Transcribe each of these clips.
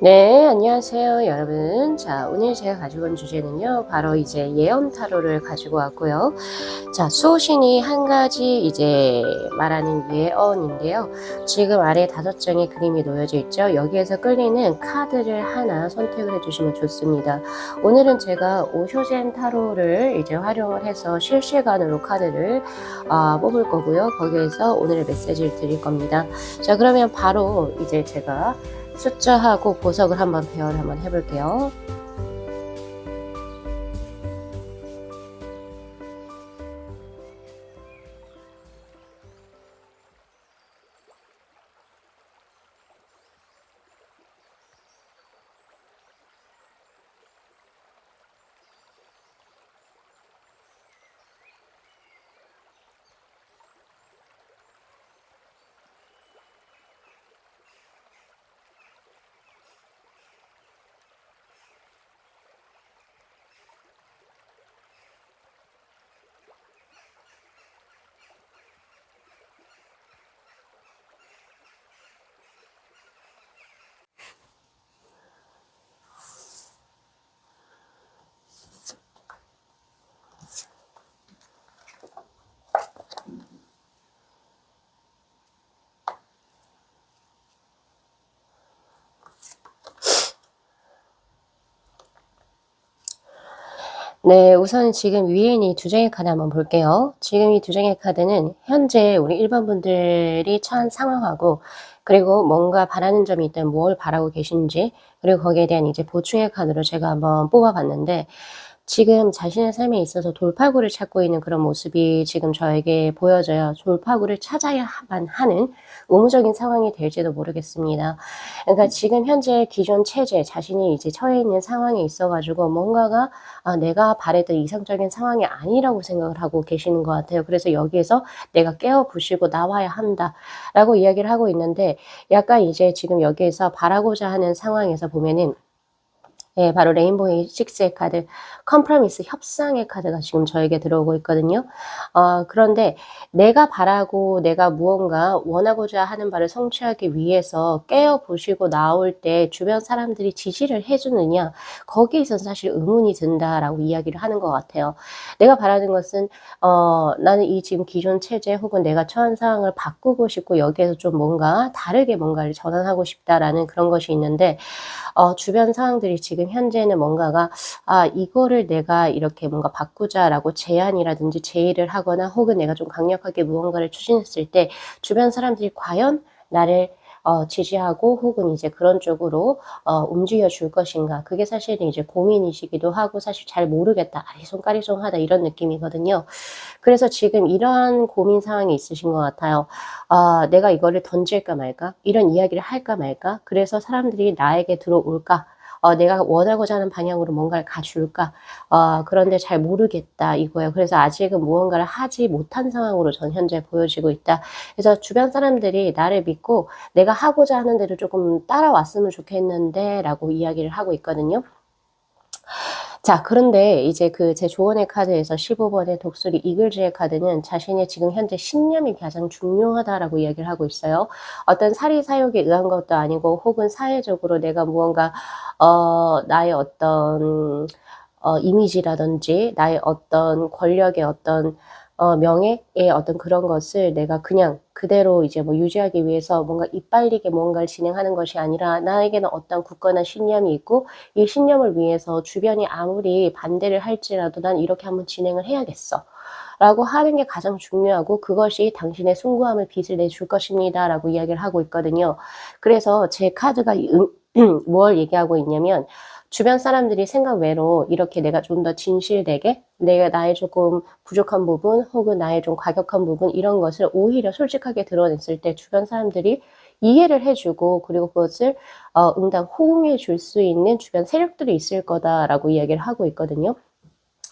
네, 안녕하세요, 여러분. 자, 오늘 제가 가지고 온 주제는요, 바로 이제 예언 타로를 가지고 왔고요. 자, 수호신이 한 가지 이제 말하는 예언인데요. 지금 아래 5장의 그림이 놓여져 있죠. 여기에서 끌리는 카드를 하나 선택을 해주시면 좋습니다. 오늘은 제가 오쇼젠 타로를 이제 활용을 해서 실시간으로 카드를 뽑을 거고요. 거기에서 오늘의 메시지를 드릴 겁니다. 자, 그러면 바로 이제 제가 숫자하고 보석을 한번 배열을 한번 해볼게요. 네, 우선 지금 위에 있는 이 2장의 카드 한번 볼게요. 지금 이 2장의 카드는 현재 우리 일반 분들이 처한 상황하고, 그리고 뭔가 바라는 점이 있다면 뭘 바라고 계신지, 그리고 거기에 대한 이제 보충의 카드로 제가 한번 뽑아봤는데, 지금 자신의 삶에 있어서 돌파구를 찾고 있는 그런 모습이 지금 저에게 보여져요. 돌파구를 찾아야만 하는 의무적인 상황이 될지도 모르겠습니다. 그러니까 지금 현재 기존 체제, 자신이 이제 처해 있는 상황에 있어가지고 뭔가가 내가 바랬던 이상적인 상황이 아니라고 생각을 하고 계시는 것 같아요. 그래서 여기에서 내가 깨어부시고 나와야 한다라고 이야기를 하고 있는데, 약간 이제 지금 여기에서 바라고자 하는 상황에서 보면은 예, 바로 레인보우 식스의 카드, 컴프로미스 협상의 카드가 지금 저에게 들어오고 있거든요. 그런데 내가 바라고 내가 무언가 원하고자 하는 바를 성취하기 위해서 깨어보시고 나올 때 주변 사람들이 지지를 해주느냐, 거기에 있어서 사실 의문이 든다라고 이야기를 하는 것 같아요. 내가 바라는 것은 나는 이 지금 기존 체제 혹은 내가 처한 상황을 바꾸고 싶고 여기에서 좀 뭔가 다르게 뭔가를 전환하고 싶다라는 그런 것이 있는데, 주변 상황들이 지금 현재는 뭔가가 이거를 내가 이렇게 뭔가 바꾸자라고 제안이라든지 제의를 하거나 혹은 내가 좀 강력하게 무언가를 추진했을 때 주변 사람들이 과연 나를 지지하고 혹은 이제 그런 쪽으로 움직여 줄 것인가, 그게 사실은 이제 고민이시기도 하고 사실 잘 모르겠다, 아리송까리송하다 이런 느낌이거든요. 그래서 지금 이러한 고민 상황이 있으신 것 같아요. 내가 이거를 던질까 말까? 이런 이야기를 할까 말까? 그래서 사람들이 나에게 들어올까? 내가 원하고자 하는 방향으로 뭔가를 가줄까? 그런데 잘 모르겠다 이거예요. 그래서 아직은 무언가를 하지 못한 상황으로 전 현재 보여지고 있다. 그래서 주변 사람들이 나를 믿고 내가 하고자 하는 대로 조금 따라왔으면 좋겠는데 라고 이야기를 하고 있거든요. 자, 그런데 이제 그 제 조언의 카드에서 15번의 독수리 이글즈의 카드는 자신의 지금 현재 신념이 가장 중요하다라고 이야기를 하고 있어요. 어떤 사리사욕에 의한 것도 아니고 혹은 사회적으로 내가 무언가 나의 어떤 이미지라든지 나의 어떤 권력의 어떤 명예의 어떤 그런 것을 내가 그냥 그대로 이제 뭐 유지하기 위해서 뭔가 이빨리게 무언가를 진행하는 것이 아니라, 나에게는 어떤 굳건한 신념이 있고 이 신념을 위해서 주변이 아무리 반대를 할지라도 난 이렇게 한번 진행을 해야겠어 라고 하는 게 가장 중요하고, 그것이 당신의 숭고함을 빛을 내줄 것입니다 라고 이야기를 하고 있거든요. 그래서 제 카드가 뭘 얘기하고 있냐면, 주변 사람들이 생각 외로 이렇게 내가 좀 더 진실되게 내가 나의 조금 부족한 부분 혹은 나의 좀 과격한 부분, 이런 것을 오히려 솔직하게 드러냈을 때 주변 사람들이 이해를 해주고, 그리고 그것을 응당 호응해 줄 수 있는 주변 세력들이 있을 거다라고 이야기를 하고 있거든요.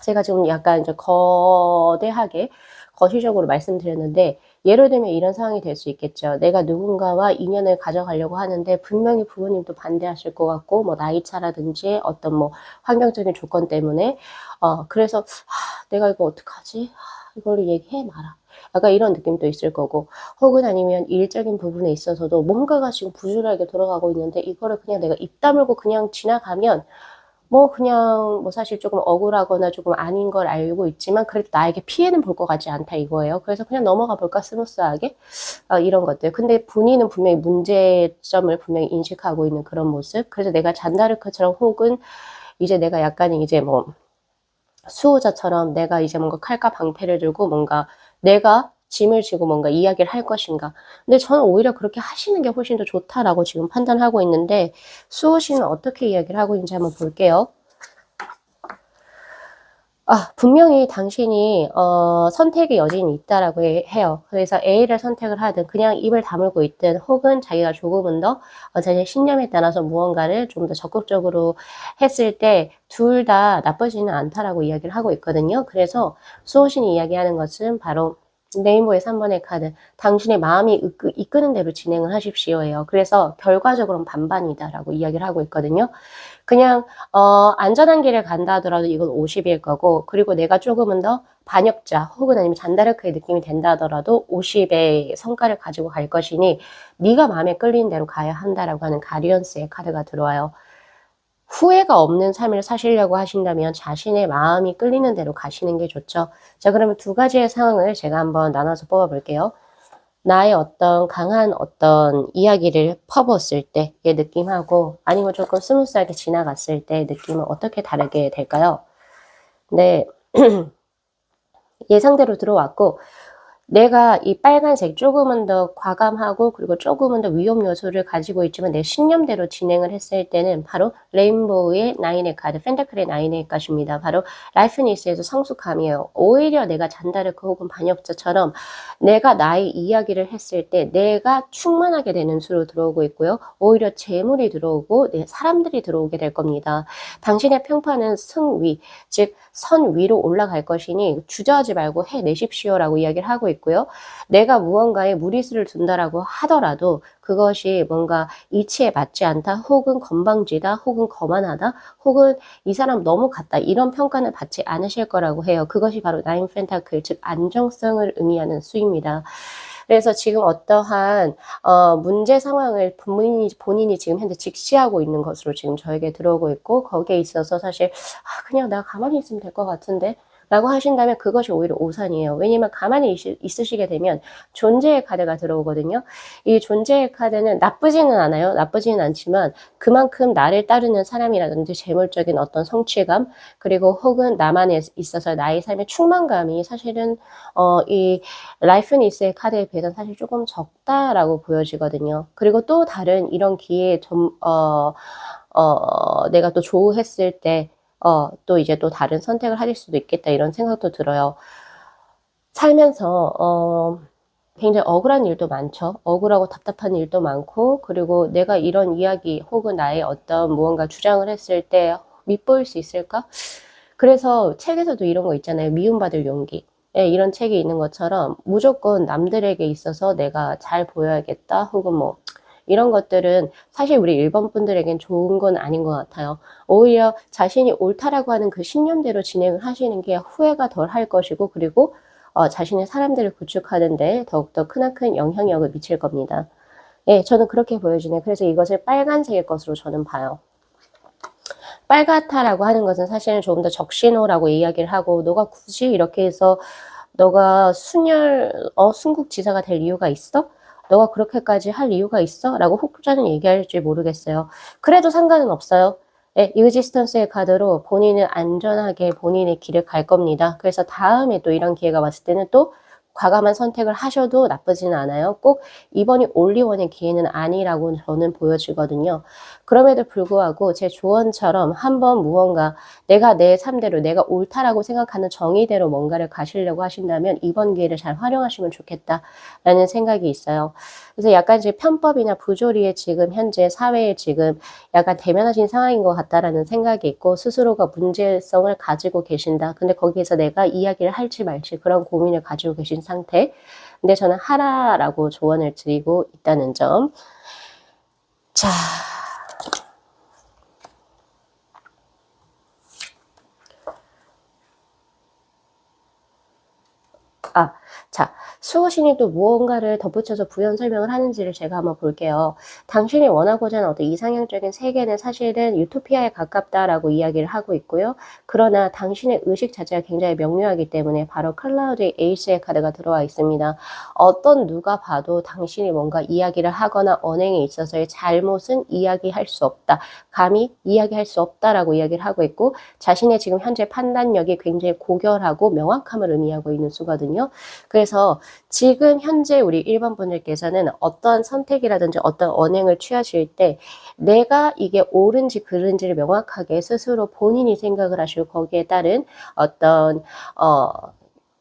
제가 지금 약간 이제 거대하게 거시적으로 말씀드렸는데, 예를 들면 이런 상황이 될 수 있겠죠. 내가 누군가와 인연을 가져가려고 하는데 분명히 부모님도 반대하실 것 같고 뭐 나이 차라든지 어떤 뭐 환경적인 조건 때문에 그래서 '내가 이거 어떡하지? 이거를 얘기해 마라.' 약간 이런 느낌도 있을 거고 혹은 아니면 일적인 부분에 있어서도 뭔가가 지금 부실하게 돌아가고 있는데 이거를 그냥 내가 입 다물고 그냥 지나가면 뭐 그냥 뭐 사실 조금 억울하거나 조금 아닌 걸 알고 있지만 그래도 나에게 피해는 볼 것 같지 않다 이거예요. 그래서 '그냥 넘어가 볼까 스무스하게?' 이런 것들. 근데 본인은 분명히 문제점을 분명히 인식하고 있는 그런 모습. 그래서 내가 잔다르크처럼 혹은 이제 내가 약간 이제 뭐 수호자처럼 내가 이제 뭔가 칼과 방패를 들고 뭔가 내가 짐을 지고 뭔가 이야기를 할 것인가. 근데 저는 오히려 그렇게 하시는 게 훨씬 더 좋다라고 지금 판단하고 있는데 수호 씨는 어떻게 이야기를 하고 있는지 한번 볼게요. 분명히 당신이 선택의 여지는 있다라고 해요. 그래서 A를 선택을 하든 그냥 입을 다물고 있든 혹은 자기가 조금은 더 자신의 신념에 따라서 무언가를 좀 더 적극적으로 했을 때 둘 다 나쁘지는 않다라고 이야기를 하고 있거든요. 그래서 수호신이 이야기하는 것은 바로 레인보우의 3번의 카드 당신의 마음이 이끄는 대로 진행을 하십시오예요. 그래서 결과적으로는 반반이다라고 이야기를 하고 있거든요. 그냥 안전한 길을 간다 하더라도 이건 50일 거고 그리고 내가 조금은 더 반역자 혹은 아니면 잔다르크의 느낌이 된다 하더라도 50의 성과를 가지고 갈 것이니 네가 마음에 끌리는 대로 가야 한다라고 하는 가디언스의 카드가 들어와요. 후회가 없는 삶을 사시려고 하신다면 자신의 마음이 끌리는 대로 가시는 게 좋죠. 자, 그러면 두 가지의 상황을 제가 한번 나눠서 뽑아 볼게요. 나의 어떤 강한 어떤 이야기를 퍼부었을 때의 느낌하고 아니면 조금 스무스하게 지나갔을 때의 느낌은 어떻게 다르게 될까요? 네. 예상대로 들어왔고 내가 이 빨간색 조금은 더 과감하고 그리고 조금은 더 위험 요소를 가지고 있지만 내 신념대로 진행을 했을 때는 바로 레인보우의 9의 카드, 펜타클의 9의 카드입니다. 바로 라이프니스에서 성숙함이에요. 오히려 내가 잔다르크 혹은 반역자처럼 내가 나의 이야기를 했을 때 내가 충만하게 되는 수로 들어오고 있고요. 오히려 재물이 들어오고 사람들이 들어오게 될 겁니다. 당신의 평판은 승위, 즉 선 위로 올라갈 것이니 주저하지 말고 해내십시오라고 이야기를 하고 있고요. 내가 무언가에 무리수를 둔다라고 하더라도 그것이 뭔가 이치에 맞지 않다 혹은 건방지다 혹은 거만하다 혹은 이 사람 너무 같다 이런 평가는 받지 않으실 거라고 해요. 그것이 바로 나인 펜타클 즉 안정성을 의미하는 수입니다. 그래서 지금 어떠한 문제 상황을 본인이 지금 현재 직시하고 있는 것으로 지금 저에게 들어오고 있고 거기에 있어서 사실 그냥 내가 가만히 있으면 될 것 같은데 라고 하신다면 그것이 오히려 오산이에요. 왜냐면 가만히 있으시게 되면 존재의 카드가 들어오거든요. 이 존재의 카드는 나쁘지는 않아요. 나쁘지는 않지만 그만큼 나를 따르는 사람이라든지 재물적인 어떤 성취감 그리고 혹은 나만에 있어서 나의 삶의 충만감이 사실은 이 라이프니스의 카드에 비해서 사실 조금 적다라고 보여지거든요. 그리고 또 다른 이런 기회에 내가 또 조우했을 때 또 이제 또 다른 선택을 하실 수도 있겠다 이런 생각도 들어요. 살면서 굉장히 억울한 일도 많죠. 억울하고 답답한 일도 많고 그리고 내가 이런 이야기 혹은 나의 어떤 무언가 주장을 했을 때 밉보일 수 있을까? 그래서 책에서도 이런 거 있잖아요. 미움받을 용기. 예, 이런 책이 있는 것처럼 무조건 남들에게 있어서 내가 잘 보여야겠다 혹은 뭐 이런 것들은 사실 우리 일본 분들에겐 좋은 건 아닌 것 같아요. 오히려 자신이 옳다라고 하는 그 신념대로 진행을 하시는 게 후회가 덜 할 것이고 그리고 자신의 사람들을 구축하는 데 더욱더 크나큰 영향력을 미칠 겁니다. 예, 저는 그렇게 보여지네요. 그래서 이것을 빨간색의 것으로 저는 봐요. 빨갛다라고 하는 것은 사실은 조금 더 적신호라고 이야기를 하고 너가 굳이 이렇게 해서 너가 순국지사가 될 이유가 있어? 너가 그렇게까지 할 이유가 있어? 라고 혹자는 얘기할지 모르겠어요. 그래도 상관은 없어요. 예, 이그지스턴스의 카드로 본인은 안전하게 본인의 길을 갈 겁니다. 그래서 다음에 또 이런 기회가 왔을 때는 또 과감한 선택을 하셔도 나쁘지는 않아요. 꼭 이번이 올리원의 기회는 아니라고 저는 보여지거든요. 그럼에도 불구하고 제 조언처럼 한번 무언가 내가 내 삶대로 내가 옳다라고 생각하는 정의대로 뭔가를 가시려고 하신다면 이번 기회를 잘 활용하시면 좋겠다라는 생각이 있어요. 그래서 약간 이제 편법이나 부조리에 지금 현재 사회에 지금 약간 대면하신 상황인 것 같다라는 생각이 있고 스스로가 문제성을 가지고 계신다. 근데 거기에서 내가 이야기를 할지 말지 그런 고민을 가지고 계신 상태. 근데 저는 하라라고 조언을 드리고 있다는 점. 자, 자, 수호신이 또 무언가를 덧붙여서 부연 설명을 하는지를 제가 한번 볼게요. 당신이 원하고자 하는 어떤 이상향적인 세계는 사실은 유토피아에 가깝다라고 이야기를 하고 있고요. 그러나 당신의 의식 자체가 굉장히 명료하기 때문에 바로 클라우드의 에이스의 카드가 들어와 있습니다. 어떤 누가 봐도 당신이 뭔가 이야기를 하거나 언행에 있어서의 잘못은 이야기할 수 없다. 감히 이야기할 수 없다라고 이야기를 하고 있고, 자신의 지금 현재 판단력이 굉장히 고결하고 명확함을 의미하고 있는 수거든요. 그래서 지금 현재 우리 1번 분들께서는 어떤 선택이라든지 어떤 언행을 취하실 때 내가 이게 옳은지 그른지를 명확하게 스스로 본인이 생각을 하시고 거기에 따른 어떤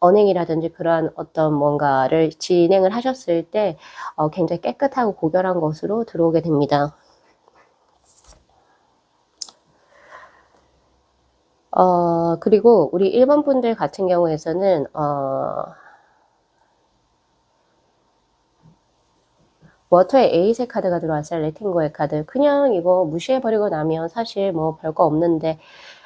언행이라든지 그러한 어떤 뭔가를 진행을 하셨을 때 굉장히 깨끗하고 고결한 것으로 들어오게 됩니다. 그리고 우리 1번 분들 같은 경우에서는 워터의 에이스의 카드가 들어왔어요. 레팅고의 카드. 그냥 이거 무시해버리고 나면 사실 뭐 별거 없는데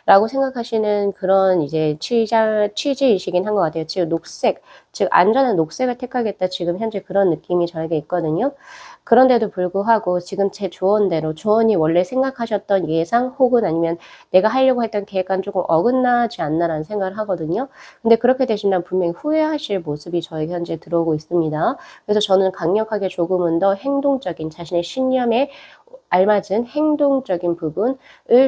라고 생각하시는 그런 이제 취지이시긴 한 것 같아요. 지금 녹색, 즉 안전한 녹색을 택하겠다 지금 현재 그런 느낌이 저에게 있거든요. 그런데도 불구하고 지금 제 조언대로 조언이 원래 생각하셨던 예상 혹은 아니면 내가 하려고 했던 계획과는 조금 어긋나지 않나라는 생각을 하거든요. 근데 그렇게 되시면 분명히 후회하실 모습이 저에게 현재 들어오고 있습니다. 그래서 저는 강력하게 조금은 더 행동적인 자신의 신념에 알맞은 행동적인 부분을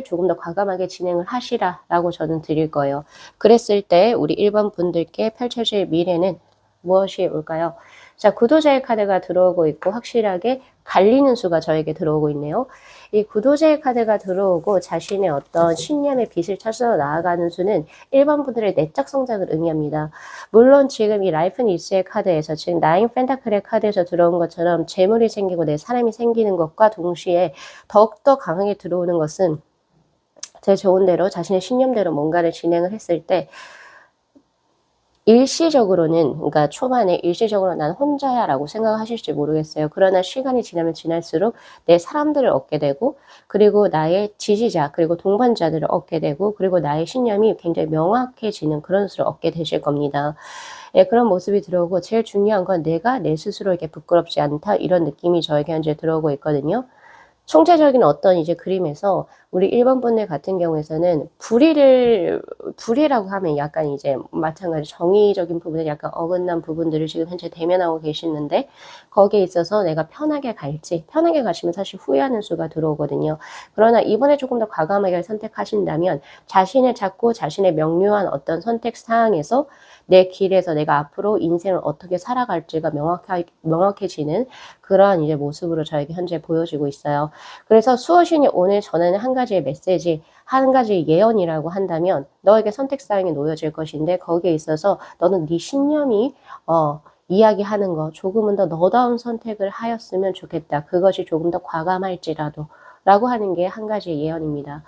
조금 더 과감하게 진행을 하시라라고 저는 드릴 거예요. 그랬을 때 우리 1번 분들께 펼쳐질 미래는 무엇이 올까요? 자, 구도자의 카드가 들어오고 있고 확실하게 갈리는 수가 저에게 들어오고 있네요. 이 구도자의 카드가 들어오고 자신의 어떤 신념의 빛을 찾아 나아가는 수는 1번 분들의 내적 성장을 의미합니다. 물론 지금 이 라이프 니스의 카드에서 지금 나인 펜타클의 카드에서 들어온 것처럼 재물이 생기고 내 사람이 생기는 것과 동시에 더욱더 강하게 들어오는 것은 제 좋은 대로 자신의 신념대로 뭔가를 진행을 했을 때 일시적으로는, 그러니까 초반에 일시적으로 난 혼자야 라고 생각하실지 모르겠어요. 그러나 시간이 지나면 지날수록 내 사람들을 얻게 되고, 그리고 나의 지지자, 그리고 동반자들을 얻게 되고, 그리고 나의 신념이 굉장히 명확해지는 그런 수를 얻게 되실 겁니다. 예, 그런 모습이 들어오고, 제일 중요한 건 내가 내 스스로에게 부끄럽지 않다, 이런 느낌이 저에게 현재 들어오고 있거든요. 총체적인 어떤 이제 그림에서 우리 1번 분들 같은 경우에서는 불의라고 하면 약간 이제 마찬가지 정의적인 부분에 약간 어긋난 부분들을 지금 현재 대면하고 계시는데 거기에 있어서 내가 편하게 갈지, 편하게 가시면 사실 후회하는 수가 들어오거든요. 그러나 이번에 조금 더 과감하게 선택하신다면 자신을 찾고 자신의 명료한 어떤 선택 사항에서 내 길에서 내가 앞으로 인생을 어떻게 살아갈지가 명확해지는 그러한 이제 모습으로 저에게 현재 보여지고 있어요. 그래서 수호신이 오늘 전하는 한 가지의 메시지, 한 가지 예언이라고 한다면 너에게 선택사항이 놓여질 것인데 거기에 있어서 너는 네 신념이 이야기하는 거 조금은 더 너다운 선택을 하였으면 좋겠다. 그것이 조금 더 과감할지라도 라고 하는 게 한 가지 예언입니다.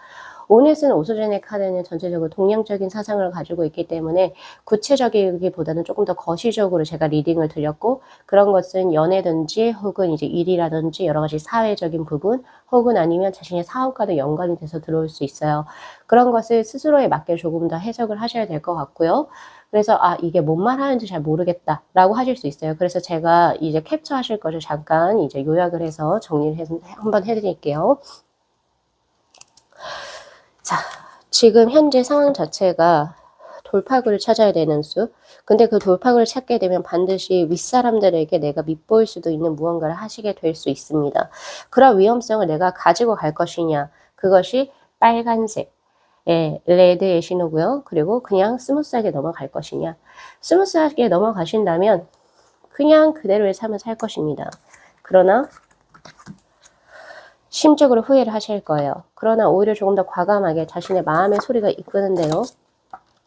오늘 쓴 오소진의 카드는 전체적으로 동양적인 사상을 가지고 있기 때문에 구체적이기보다는 조금 더 거시적으로 제가 리딩을 드렸고 그런 것은 연애든지 혹은 이제 일이라든지 여러 가지 사회적인 부분 혹은 아니면 자신의 사업과도 연관이 돼서 들어올 수 있어요. 그런 것을 스스로에 맞게 조금 더 해석을 하셔야 될 것 같고요. 그래서 이게 뭔 말 하는지 잘 모르겠다 라고 하실 수 있어요. 그래서 제가 이제 캡처하실 것을 잠깐 이제 요약을 해서 정리를 해서 한번 해드릴게요. 자, 지금 현재 상황 자체가 돌파구를 찾아야 되는 수. 근데 그 돌파구를 찾게 되면 반드시 윗사람들에게 내가 밉보일 수도 있는 무언가를 하시게 될 수 있습니다. 그런 위험성을 내가 가지고 갈 것이냐. 그것이 빨간색. 예, 레드의 신호고요. 그리고 그냥 스무스하게 넘어갈 것이냐. 스무스하게 넘어가신다면 그냥 그대로의 삶을 살 것입니다. 그러나 심적으로 후회를 하실 거예요. 그러나 오히려 조금 더 과감하게 자신의 마음의 소리가 이끄는 대로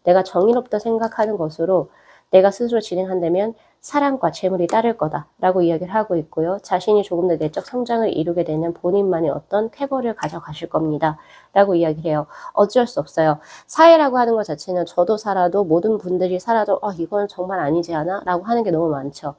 내가 정의롭다 생각하는 것으로 내가 스스로 진행한다면 사랑과 재물이 따를 거다라고 이야기를 하고 있고요. 자신이 조금 더 내적 성장을 이루게 되는 본인만의 어떤 쾌거를 가져가실 겁니다. 라고 이야기를 해요. 어쩔 수 없어요. 사회라고 하는 것 자체는 저도 살아도 모든 분들이 살아도 이건 정말 아니지 않아? 라고 하는 게 너무 많죠.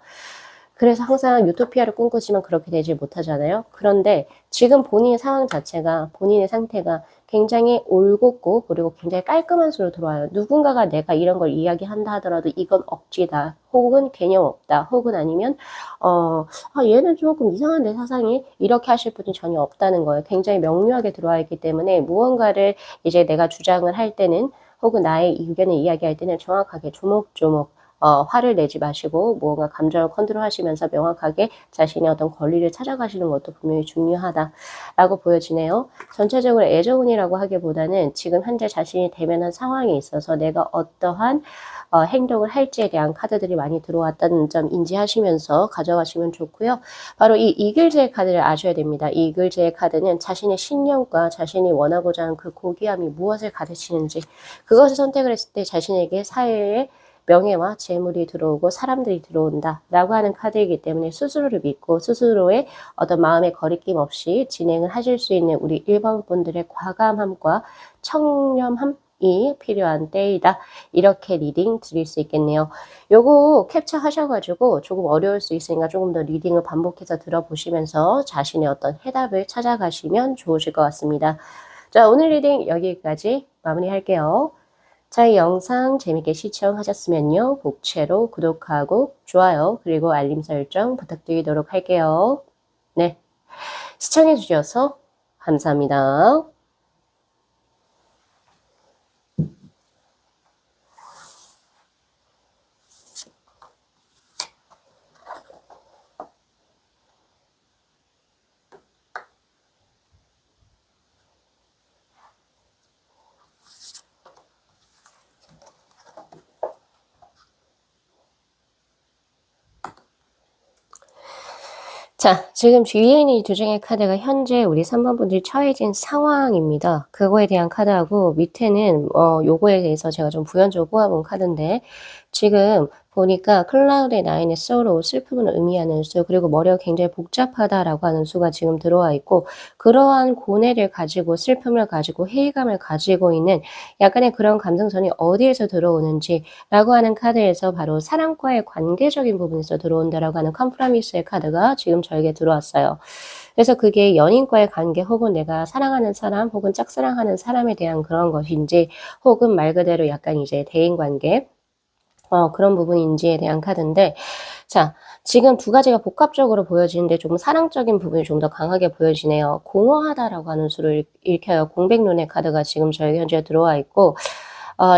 그래서 항상 유토피아를 꿈꾸지만 그렇게 되지 못하잖아요. 그런데 지금 본인의 상황 자체가, 본인의 상태가 굉장히 올곧고 그리고 굉장히 깔끔한 수로 들어와요. 누군가가 내가 이런 걸 이야기한다 하더라도 이건 억지다, 혹은 개념 없다, 혹은 아니면 얘는 조금 이상한데 사상이, 이렇게 하실 분이 전혀 없다는 거예요. 굉장히 명료하게 들어와 있기 때문에 무언가를 이제 내가 주장을 할 때는, 혹은 나의 의견을 이야기할 때는 정확하게 조목조목 화를 내지 마시고 무언가 감정을 컨트롤하시면서 명확하게 자신의 어떤 권리를 찾아가시는 것도 분명히 중요하다라고 보여지네요. 전체적으로 애정운이라고 하기보다는 지금 현재 자신이 대면한 상황에 있어서 내가 어떠한 행동을 할지에 대한 카드들이 많이 들어왔다는 점 인지하시면서 가져가시면 좋고요. 바로 이 이글제의 카드를 아셔야 됩니다. 이 이글제의 카드는 자신의 신념과 자신이 원하고자 하는 그 고귀함이 무엇을 가르치는지, 그것을 선택을 했을 때 자신에게 사회에 명예와 재물이 들어오고 사람들이 들어온다 라고 하는 카드이기 때문에 스스로를 믿고 스스로의 어떤 마음의 거리낌 없이 진행을 하실 수 있는 우리 1번 분들의 과감함과 청렴함이 필요한 때이다. 이렇게 리딩 드릴 수 있겠네요. 요거 캡처 하셔가지고 조금 어려울 수 있으니까 조금 더 리딩을 반복해서 들어보시면서 자신의 어떤 해답을 찾아가시면 좋으실 것 같습니다. 자, 오늘 리딩 여기까지 마무리할게요. 자, 이 영상 재밌게 시청하셨으면요, 복채로 구독하고 좋아요 그리고 알림 설정 부탁드리도록 할게요. 네, 시청해 주셔서 감사합니다. 자, 지금 위에 있는 이 두 장의 카드가 현재 우리 3번 분들이 처해진 상황입니다. 그거에 대한 카드하고 밑에는 요거에 대해서 제가 좀 부연적으로 뽑아본 카드인데, 지금 보니까 클라우드의 나인의 소로, 슬픔을 의미하는 수, 그리고 머리가 굉장히 복잡하다라고 하는 수가 지금 들어와 있고, 그러한 고뇌를 가지고 슬픔을 가지고 회의감을 가지고 있는 약간의 그런 감정선이 어디에서 들어오는지 라고 하는 카드에서 바로 사랑과의 관계적인 부분에서 들어온다라고 하는 컴프라미스의 카드가 지금 저에게 들어왔어요. 그래서 그게 연인과의 관계, 혹은 내가 사랑하는 사람, 혹은 짝사랑하는 사람에 대한 그런 것인지, 혹은 말 그대로 약간 이제 대인관계, 그런 부분인지에 대한 카드인데, 자, 지금 두 가지가 복합적으로 보여지는데 조금 사랑적인 부분이 좀 더 강하게 보여지네요. 공허하다라고 하는 수를 읽혀요. 공백눈의 카드가 지금 저에게 현재 들어와 있고,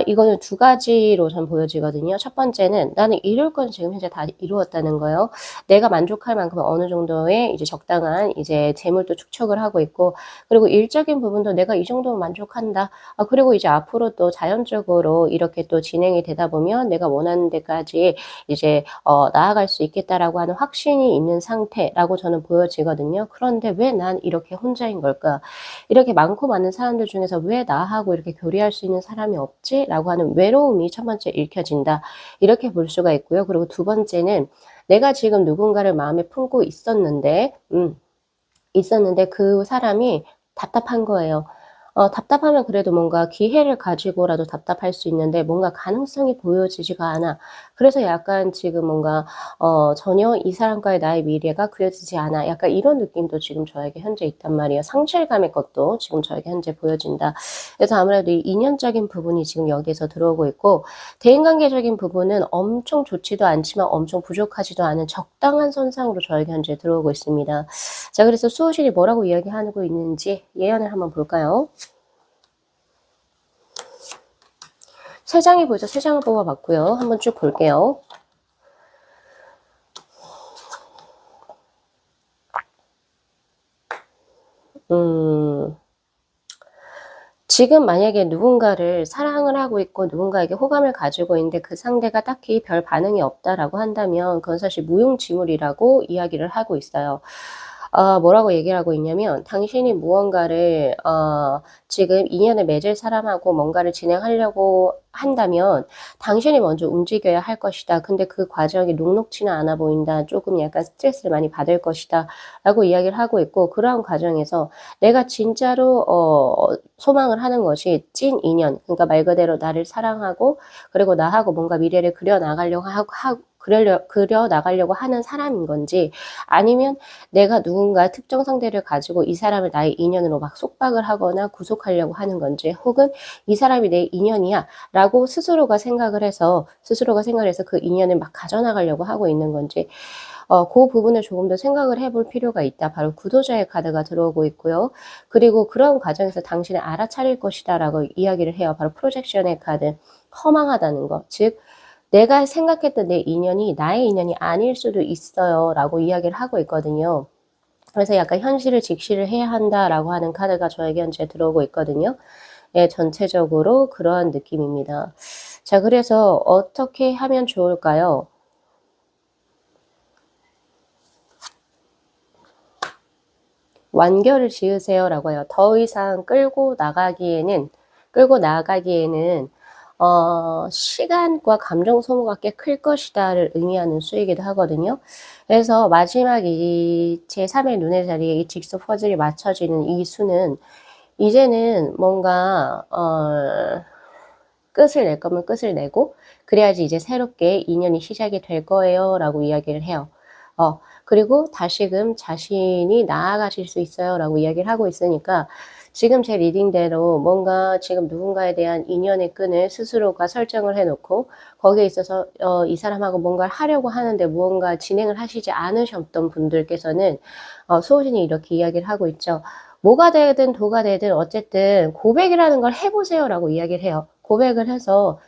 이거는 두 가지로 전 보여지거든요. 첫 번째는 나는 이룰 건 지금 현재 다 이루었다는 거예요. 내가 만족할 만큼 어느 정도의 이제 적당한 이제 재물도 축적을 하고 있고, 그리고 일적인 부분도 내가 이 정도면 만족한다. 그리고 이제 앞으로 또 자연적으로 이렇게 또 진행이 되다 보면 내가 원하는 데까지 이제 나아갈 수 있겠다라고 하는 확신이 있는 상태라고 저는 보여지거든요. 그런데 왜 난 이렇게 혼자인 걸까? 이렇게 많고 많은 사람들 중에서 왜 나하고 이렇게 교류할 수 있는 사람이 없지? 라고 하는 외로움이 첫 번째 읽혀진다. 이렇게 볼 수가 있고요. 그리고 두 번째는 내가 지금 누군가를 마음에 품고 있었는데 그 사람이 답답한 거예요. 답답하면 그래도 뭔가 기회를 가지고라도 답답할 수 있는데 뭔가 가능성이 보여지지가 않아. 그래서 약간 지금 뭔가 전혀 이 사람과의 나의 미래가 그려지지 않아. 약간 이런 느낌도 지금 저에게 현재 있단 말이에요. 상실감의 것도 지금 저에게 현재 보여진다. 그래서 아무래도 이 인연적인 부분이 지금 여기에서 들어오고 있고, 대인관계적인 부분은 엄청 좋지도 않지만 엄청 부족하지도 않은 적당한 선상으로 저에게 현재 들어오고 있습니다. 자, 그래서 수호신이 뭐라고 이야기하고 있는지 예언을 한번 볼까요? 세 장이 보이죠? 세 장을 뽑아봤고요. 한번 쭉 볼게요. 지금 만약에 누군가를 사랑을 하고 있고 누군가에게 호감을 가지고 있는데 그 상대가 딱히 별 반응이 없다라고 한다면 그건 사실 무용지물이라고 이야기를 하고 있어요. 뭐라고 얘기를 하고 있냐면 당신이 무언가를 지금 인연을 맺을 사람하고 뭔가를 진행하려고 한다면 당신이 먼저 움직여야 할 것이다. 근데 그 과정이 녹록지는 않아 보인다. 조금 약간 스트레스를 많이 받을 것이다. 라고 이야기를 하고 있고 그러한 과정에서 내가 진짜로 소망을 하는 것이 찐 인연, 그러니까 말 그대로 나를 사랑하고 그리고 나하고 뭔가 미래를 그려 나가려고 그려 나가려고 하는 사람인 건지 아니면 내가 누군가 특정 상대를 가지고 이 사람을 나의 인연으로 막 속박을 하거나 구속하려고 하는 건지 혹은 이 사람이 내 인연이야 라고 스스로가 생각을 해서 그 인연을 막 가져나가려고 하고 있는 건지 그 부분을 조금 더 생각을 해볼 필요가 있다. 바로 구도자의 카드가 들어오고 있고요. 그리고 그런 과정에서 당신을 알아차릴 것이다 라고 이야기를 해요. 바로 프로젝션의 카드. 허망하다는 거. 즉 내가 생각했던 내 인연이 나의 인연이 아닐 수도 있어요 라고 이야기를 하고 있거든요. 그래서 약간 현실을 직시를 해야 한다라고 하는 카드가 저에게 현재 들어오고 있거든요. 예, 전체적으로 그러한 느낌입니다. 자, 그래서 어떻게 하면 좋을까요? 완결을 지으세요라고 해요. 더 이상 끌고 나가기에는 시간과 감정 소모가 꽤 클 것이다를 의미하는 수이기도 하거든요. 그래서 마지막 이 제3의 눈의 자리에 이 직소 퍼즐이 맞춰지는 이 수는 이제는 뭔가 끝을 낼 거면 끝을 내고 그래야지 이제 새롭게 인연이 시작이 될 거예요 라고 이야기를 해요. 그리고 다시금 자신이 나아가실 수 있어요 라고 이야기를 하고 있으니까 지금 제 리딩대로 뭔가 지금 누군가에 대한 인연의 끈을 스스로가 설정을 해놓고 거기에 있어서 이 사람하고 뭔가를 하려고 하는데 무언가 진행을 하시지 않으셨던 분들께서는 수호진이 이렇게 이야기를 하고 있죠. 뭐가 되든 도가 되든 어쨌든 고백이라는 걸 해보세요 라고 이야기를 해요. 고백을 해서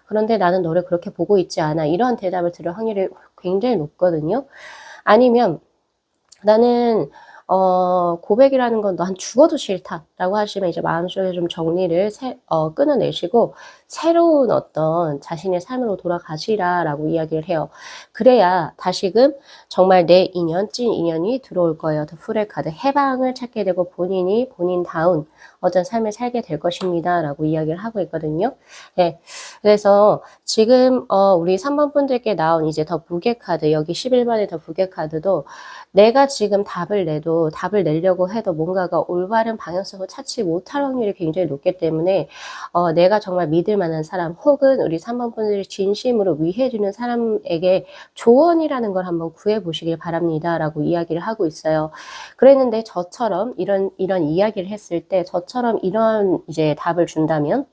그런데 나는 너를 그렇게 보고 있지 않아. 이런 대답을 들을 확률이 굉장히 높거든요. 아니면 나는 고백이라는 건 난 죽어도 싫다라고 하시면 이제 마음속에 좀 정리를 끊어내시고 새로운 어떤 자신의 삶으로 돌아가시라라고 이야기를 해요. 그래야 다시금 정말 내 인연, 찐 인연이 들어올 거예요. 더 풀의 카드 해방을 찾게 되고 본인이 본인다운 어떤 삶을 살게 될 것입니다. 라고 이야기를 하고 있거든요. 네. 그래서 지금 우리 3번 분들께 나온 이제 더 무게 카드, 여기 11번의 더 무게 카드도 내가 지금 답을 내려고 해도 뭔가가 올바른 방향성을 찾지 못할 확률이 굉장히 높기 때문에 내가 정말 믿을 만한 사람 혹은 우리 3번 분들이 진심으로 위해주는 사람에게 조언이라는 걸 한번 구해보시길 바랍니다. 라고 이야기를 하고 있어요. 그랬는데 저처럼 이런 이야기를 했을 때 저처럼 이런 이제 답을 준다면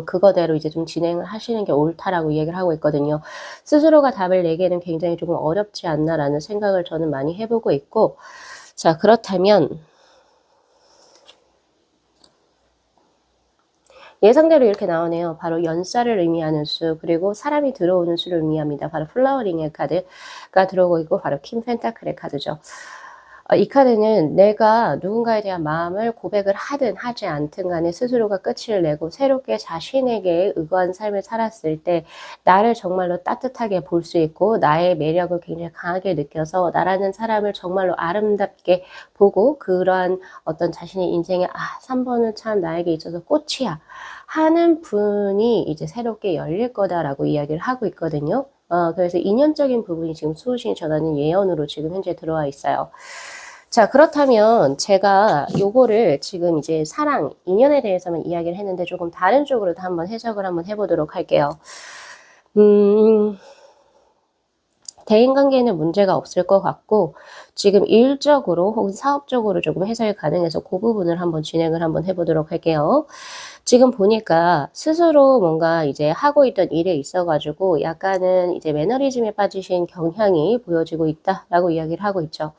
그거대로 이제 좀 진행을 하시는 게 옳다라고 이야기를 하고 있거든요. 스스로가 답을 내기에는 굉장히 조금 어렵지 않나라는 생각을 저는 많이 해보고 있고, 자, 그렇다면 예상대로 이렇게 나오네요. 바로 연살을 의미하는 수, 그리고 사람이 들어오는 수를 의미합니다. 바로 플라워링의 카드가 들어오고 있고, 바로 킹 펜타클의 카드죠. 이 카드는 내가 누군가에 대한 마음을 고백을 하든 하지 않든 간에 스스로가 끝을 내고 새롭게 자신에게 의거한 삶을 살았을 때 나를 정말로 따뜻하게 볼 수 있고 나의 매력을 굉장히 강하게 느껴서 나라는 사람을 정말로 아름답게 보고 그러한 어떤 자신의 인생에 3번은 참 나에게 있어서 꽃이야 하는 분이 이제 새롭게 열릴 거다라고 이야기를 하고 있거든요. 그래서 인연적인 부분이 지금 수호신이 전하는 예언으로 지금 현재 들어와 있어요. 자, 그렇다면 제가 요거를 지금 이제 사랑, 인연에 대해서만 이야기를 했는데 조금 다른 쪽으로도 한번 해석을 한번 해보도록 할게요. 대인관계에는 문제가 없을 것 같고 지금 일적으로 혹은 사업적으로 조금 해석이 가능해서 그 부분을 한번 진행을 한번 해보도록 할게요. 지금 보니까 스스로 뭔가 이제 하고 있던 일에 있어가지고 약간은 이제 매너리즘에 빠지신 경향이 보여지고 있다라고 이야기를 하고 있죠.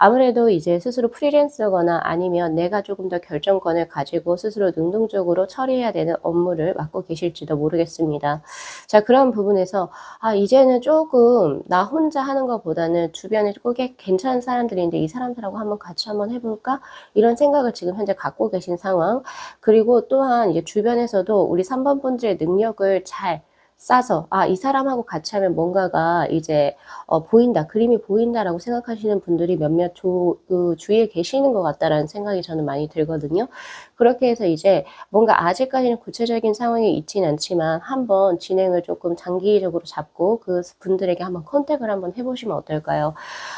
아무래도 이제 스스로 프리랜서거나 아니면 내가 조금 더 결정권을 가지고 스스로 능동적으로 처리해야 되는 업무를 맡고 계실지도 모르겠습니다. 자, 그런 부분에서 이제는 조금 나 혼자 하는 것보다는 주변에 꽤 괜찮은 사람들인데 이 사람들하고 한번 같이 한번 해볼까? 이런 생각을 지금 현재 갖고 계신 상황. 그리고 또한 이제 주변에서도 우리 3번 분들의 능력을 잘 싸서 이 사람하고 같이 하면 뭔가가 이제 보인다, 그림이 보인다라고 생각하시는 분들이 몇몇 그 주위에 계시는 것 같다라는 생각이 저는 많이 들거든요. 그렇게 해서 이제 뭔가 아직까지는 구체적인 상황이 있진 않지만 한번 진행을 조금 장기적으로 잡고 그 분들에게 한번 컨택을 한번 해보시면 어떨까요?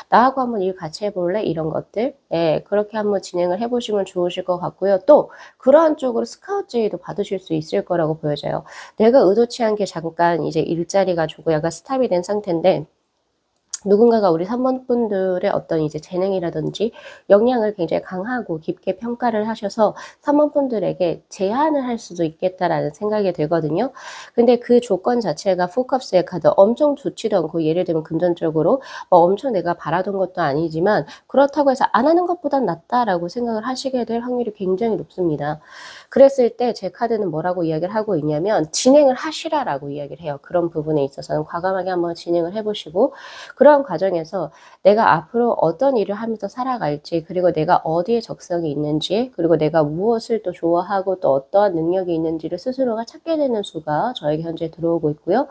나하고 한번 일 같이 해볼래? 이런 것들. 예, 그렇게 한번 진행을 해보시면 좋으실 것 같고요. 또 그러한 쪽으로 스카우트 제의도 받으실 수 있을 거라고 보여져요. 내가 의도치 않게 잠깐 이제 일자리가 조금 약간 스탑이 된 상태인데 누군가가 우리 3번 분들의 어떤 이제 재능이라든지 역량을 굉장히 강하고 깊게 평가를 하셔서 3번 분들에게 제안을 할 수도 있겠다라는 생각이 들거든요. 근데 그 조건 자체가 포컵스의 카드 엄청 좋지도 않고 예를 들면 금전적으로 엄청 내가 바라던 것도 아니지만 그렇다고 해서 안 하는 것보단 낫다라고 생각을 하시게 될 확률이 굉장히 높습니다. 그랬을 때 제 카드는 뭐라고 이야기를 하고 있냐면 진행을 하시라라고 이야기를 해요. 그런 부분에 있어서는 과감하게 한번 진행을 해보시고 그런 과정에서 내가 앞으로 어떤 일을 하면서 살아갈지 그리고 내가 어디에 적성이 있는지 그리고 내가 무엇을 또 좋아하고 또 어떠한 능력이 있는지를 스스로가 찾게 되는 수가 저에게 현재 들어오고 있고요.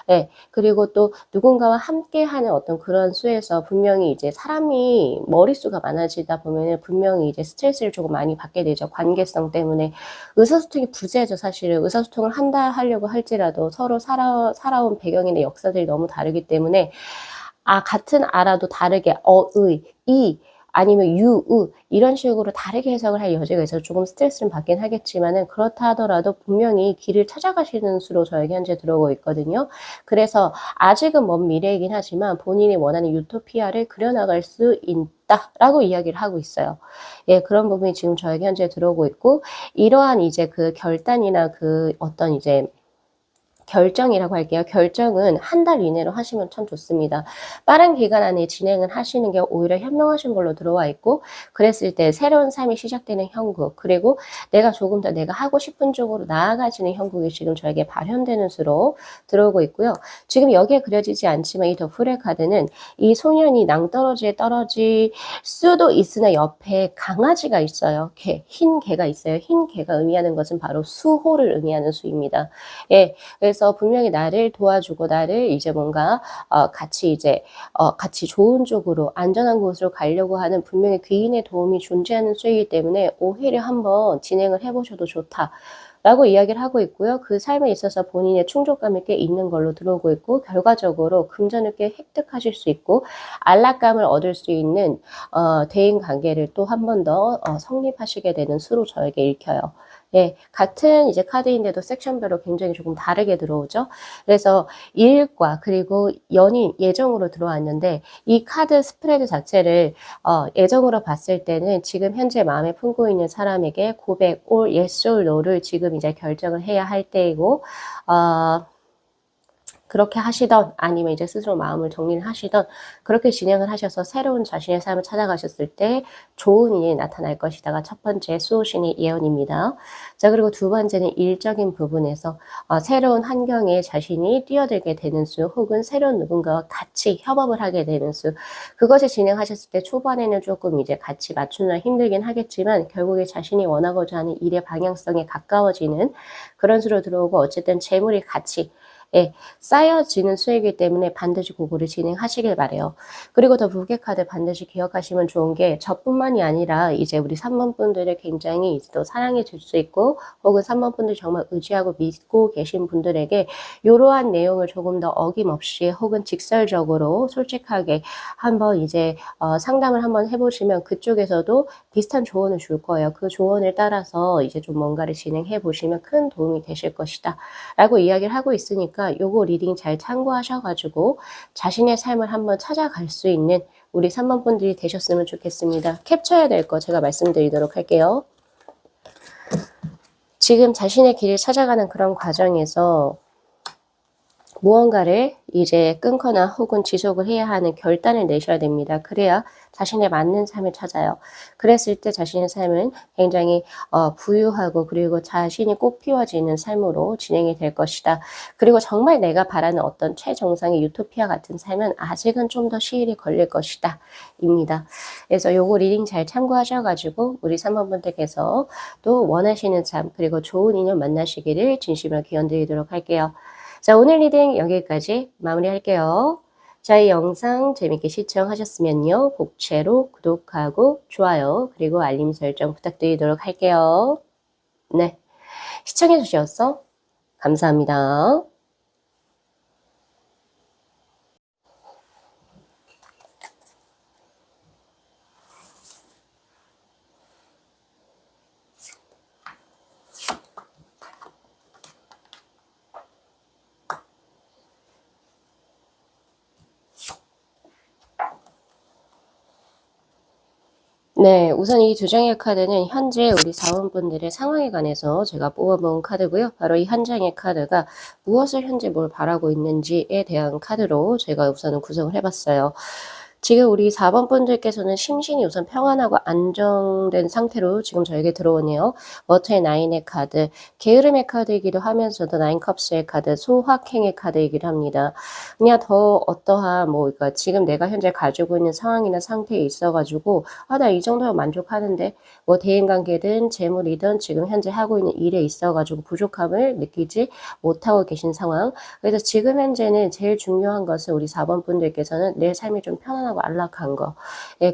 네, 그리고 또 누군가와 함께하는 어떤 그런 수에서 분명히 이제 사람이 머릿수가 많아지다 보면은 분명히 이제 스트레스를 조금 많이 받게 되죠. 관계성 때문에. 의사소통이 부재죠, 사실은. 의사소통을 하려고 할지라도 서로 살아온 배경이나 역사들이 너무 다르기 때문에 같은 아라도 다르게 의, 이 아니면 유, 으 이런 식으로 다르게 해석을 할 여지가 있어서 조금 스트레스는 받긴 하겠지만은 그렇다 하더라도 분명히 길을 찾아가시는 수로 저에게 현재 들어오고 있거든요. 그래서 아직은 먼 미래이긴 하지만 본인이 원하는 유토피아를 그려나갈 수 있다라고 이야기를 하고 있어요. 예, 그런 부분이 지금 저에게 현재 들어오고 있고 이러한 이제 그 결단이나 그 어떤 이제 결정이라고 할게요. 결정은 한 달 이내로 하시면 참 좋습니다. 빠른 기간 안에 진행을 하시는 게 오히려 현명하신 걸로 들어와 있고 그랬을 때 새로운 삶이 시작되는 형국 그리고 내가 조금 더 내가 하고 싶은 쪽으로 나아가지는 형국이 지금 저에게 발현되는 수로 들어오고 있고요. 지금 여기에 그려지지 않지만 이 더풀의 카드는 이 소년이 낭떠러지에 떨어질 수도 있으나 옆에 강아지가 있어요. 흰 개가 있어요. 흰 개가 의미하는 것은 바로 수호를 의미하는 수입니다. 예, 그래서 분명히 나를 도와주고 나를 이제 뭔가 같이 이제 같이 좋은 쪽으로 안전한 곳으로 가려고 하는 분명히 귀인의 도움이 존재하는 수이기 때문에 오히려 한번 진행을 해보셔도 좋다. 라고 이야기를 하고 있고요. 그 삶에 있어서 본인의 충족감이 꽤 있는 걸로 들어오고 있고 결과적으로 금전을 꽤 획득하실 수 있고 안락감을 얻을 수 있는 대인 관계를 또 한 번 더 성립하시게 되는 수로 저에게 읽혀요. 예, 같은 이제 카드인데도 섹션별로 굉장히 조금 다르게 들어오죠. 그래서 일과 그리고 연인, 예정으로 들어왔는데 이 카드 스프레드 자체를 예정으로 봤을 때는 지금 현재 마음에 품고 있는 사람에게 고백 or yes or no를 지금 이제 결정을 해야 할 때이고 그렇게 하시던 아니면 이제 스스로 마음을 정리를 하시던 그렇게 진행을 하셔서 새로운 자신의 삶을 찾아가셨을 때 좋은 일이 나타날 것이다가 첫 번째 수호신의 예언입니다. 자, 그리고 두 번째는 일적인 부분에서 새로운 환경에 자신이 뛰어들게 되는 수 혹은 새로운 누군가와 같이 협업을 하게 되는 수 그것을 진행하셨을 때 초반에는 조금 이제 같이 맞추느라 힘들긴 하겠지만 결국에 자신이 원하고자 하는 일의 방향성에 가까워지는 그런 수로 들어오고 어쨌든 재물이 같이 쌓여지는 수이기 때문에 반드시 그거를 진행하시길 바래요. 그리고 더 무게 카드 반드시 기억하시면 좋은 게 저뿐만이 아니라 이제 우리 3번 분들을 굉장히 또 사랑해 줄 수 있고 혹은 3번 분들 정말 의지하고 믿고 계신 분들에게 이러한 내용을 조금 더 어김없이 혹은 직설적으로 솔직하게 한번 이제 상담을 한번 해보시면 그쪽에서도 비슷한 조언을 줄 거예요. 그 조언을 따라서 이제 좀 뭔가를 진행해 보시면 큰 도움이 되실 것이다 라고 이야기를 하고 있으니까 요거 리딩 잘 참고하셔가지고 자신의 삶을 한번 찾아갈 수 있는 우리 3번 분들이 되셨으면 좋겠습니다. 캡처해야 될 거 제가 말씀드리도록 할게요. 지금 자신의 길을 찾아가는 그런 과정에서 무언가를 이제 끊거나 혹은 지속을 해야 하는 결단을 내셔야 됩니다. 그래야 자신에 맞는 삶을 찾아요. 그랬을 때 자신의 삶은 굉장히 부유하고 그리고 자신이 꽃피워지는 삶으로 진행이 될 것이다. 그리고 정말 내가 바라는 어떤 최정상의 유토피아 같은 삶은 아직은 좀 더 시일이 걸릴 것이다. 입니다. 그래서 요거 리딩 잘 참고하셔가지고 우리 3번 분들께서 또 원하시는 삶 그리고 좋은 인연 만나시기를 진심으로 기원드리도록 할게요. 자, 오늘 리딩 여기까지 마무리할게요. 자, 이 영상 재밌게 시청하셨으면요. 복채로 구독하고 좋아요 그리고 알림 설정 부탁드리도록 할게요. 네, 시청해 주셔서 감사합니다. 네, 우선 이 두 장의 카드는 현재 우리 사원분들의 상황에 관해서 제가 뽑아본 카드고요. 바로 이 한 장의 카드가 무엇을 현재 뭘 바라고 있는지에 대한 카드로 제가 우선은 구성을 해봤어요. 지금 우리 4번 분들께서는 심신이 우선 평안하고 안정된 상태로 지금 저에게 들어오네요. 워터의 나인의 카드, 게으름의 카드이기도 하면서도 나인 컵스의 카드, 소확행의 카드이기도 합니다. 그냥 더 어떠한 그러니까 지금 내가 현재 가지고 있는 상황이나 상태에 있어가지고 나 이 정도면 만족하는데 대인관계든 재물이든 지금 현재 하고 있는 일에 있어가지고 부족함을 느끼지 못하고 계신 상황. 그래서 지금 현재는 제일 중요한 것은 우리 4번 분들께서는 내 삶이 좀 편안하고 안락한 거.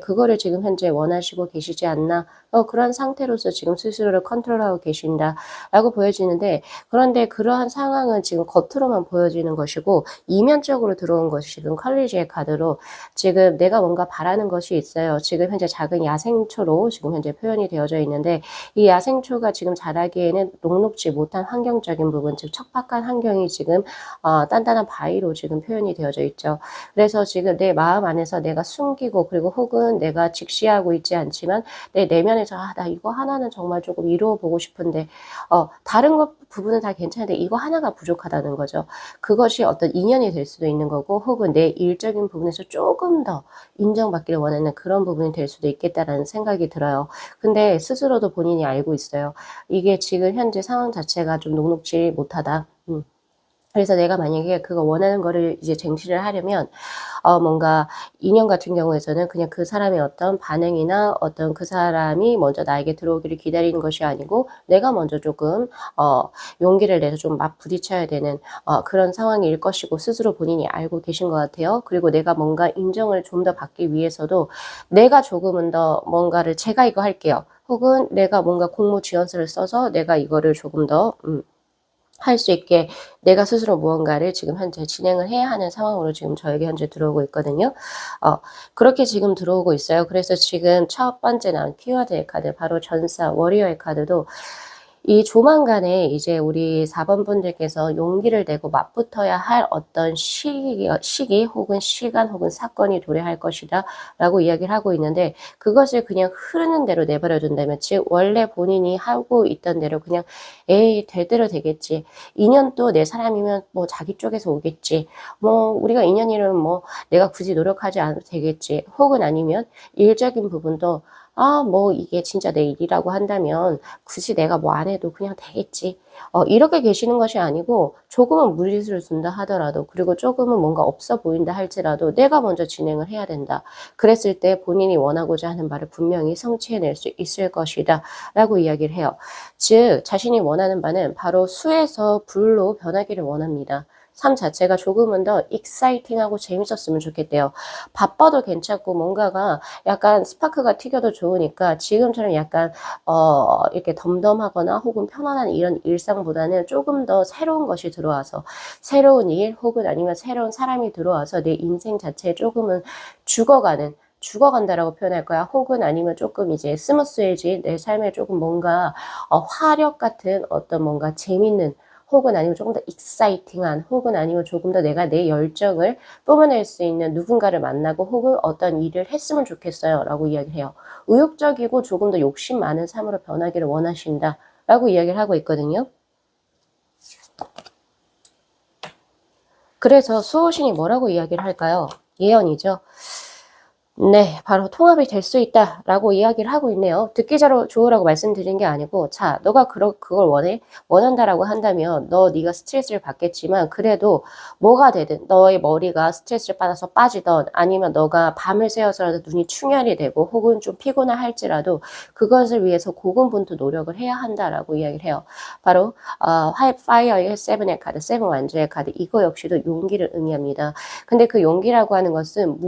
그거를 지금 현재 원하시고 계시지 않나. 그런 상태로서 지금 스스로를 컨트롤하고 계신다라고 보여지는데 그런데 그러한 상황은 지금 겉으로만 보여지는 것이고 이면적으로 들어온 것이 지금 컬리지의 카드로 지금 내가 뭔가 바라는 것이 있어요. 지금 현재 작은 야생초로 지금 현재 표현이 되어져 있는데 이 야생초가 지금 자라기에는 녹록지 못한 환경적인 부분, 즉 척박한 환경이 지금 단단한 바위로 지금 표현이 되어져 있죠. 그래서 지금 내 마음 안에서 내가 숨기고 그리고 혹은 내가 직시하고 있지 않지만 내 내면에서 나 이거 하나는 정말 조금 이루어 보고 싶은데 다른 것 부분은 다 괜찮은데 이거 하나가 부족하다는 거죠. 그것이 어떤 인연이 될 수도 있는 거고 혹은 내 일적인 부분에서 조금 더 인정받기를 원하는 그런 부분이 될 수도 있겠다라는 생각이 들어요. 근데 스스로도 본인이 알고 있어요. 이게 지금 현재 상황 자체가 좀 녹록지 못하다. 그래서 내가 만약에 그거 원하는 거를 이제 쟁취를 하려면 뭔가 인연 같은 경우에서는 그냥 그 사람의 어떤 반응이나 어떤 그 사람이 먼저 나에게 들어오기를 기다리는 것이 아니고 내가 먼저 조금 용기를 내서 좀 막 부딪혀야 되는 그런 상황일 것이고 스스로 본인이 알고 계신 것 같아요. 그리고 내가 뭔가 인정을 좀 더 받기 위해서도 내가 조금은 더 뭔가를 제가 이거 할게요. 혹은 내가 뭔가 공모 지원서를 써서 내가 이거를 조금 더 할 수 있게 내가 스스로 무언가를 지금 현재 진행을 해야 하는 상황으로 지금 저에게 현재 들어오고 있거든요. 그렇게 지금 들어오고 있어요. 그래서 지금 첫 번째 나온 키워드의 카드, 바로 전사, 워리어의 카드도 이 조만간에 이제 우리 4번 분들께서 용기를 내고 맞붙어야 할 어떤 시기 혹은 시간 혹은 사건이 도래할 것이다 라고 이야기를 하고 있는데 그것을 그냥 흐르는 대로 내버려 둔다면 즉 원래 본인이 하고 있던 대로 그냥 에이 될 대로 되겠지. 인연도 내 사람이면 자기 쪽에서 오겠지. 우리가 인연이라면 내가 굳이 노력하지 않아도 되겠지. 혹은 아니면 일적인 부분도 이게 진짜 내 일이라고 한다면 굳이 내가 안 해도 그냥 되겠지. 이렇게 계시는 것이 아니고 조금은 무리수를 둔다 하더라도 그리고 조금은 뭔가 없어 보인다 할지라도 내가 먼저 진행을 해야 된다. 그랬을 때 본인이 원하고자 하는 바를 분명히 성취해낼 수 있을 것이다 라고 이야기를 해요. 즉 자신이 원하는 바는 바로 수에서 불로 변하기를 원합니다. 삶 자체가 조금은 더 익사이팅하고 재밌었으면 좋겠대요. 바빠도 괜찮고 뭔가가 약간 스파크가 튀겨도 좋으니까 지금처럼 약간 이렇게 덤덤하거나 혹은 편안한 이런 일상보다는 조금 더 새로운 것이 들어와서 새로운 일 혹은 아니면 새로운 사람이 들어와서 내 인생 자체에 조금은 죽어간다라고 표현할 거야. 혹은 아니면 조금 이제 스무스해진 내 삶에 조금 뭔가 화력 같은 어떤 뭔가 재밌는 혹은 아니면 조금 더 익사이팅한 혹은 아니면 조금 더 내가 내 열정을 뿜어낼 수 있는 누군가를 만나고 혹은 어떤 일을 했으면 좋겠어요 라고 이야기를 해요. 의욕적이고 조금 더 욕심 많은 삶으로 변하기를 원하신다 라고 이야기를 하고 있거든요. 그래서 수호신이 뭐라고 이야기를 할까요? 예언이죠. 네. 바로 통합이 될 수 있다라고 이야기를 하고 있네요. 듣기 좋으라고 말씀드린 게 아니고 "자 너가 그걸 원해? 원한다."라고 한다면 네가 스트레스를 받겠지만 그래도 뭐가 되든 너의 머리가 스트레스를 받아서 빠지든 아니면 너가 밤을 새워서라도 눈이 충혈이 되고 혹은 좀 피곤하 할지라도 "그것을 위해서 고군분투 노력을 해야 한다."라고 이야기를 해요. 바로 화 파이어의 세븐의 카드, 세븐 완주의 카드 이거 역시도 용기를 의미합니다. 근데 그 용기라고 하는 것은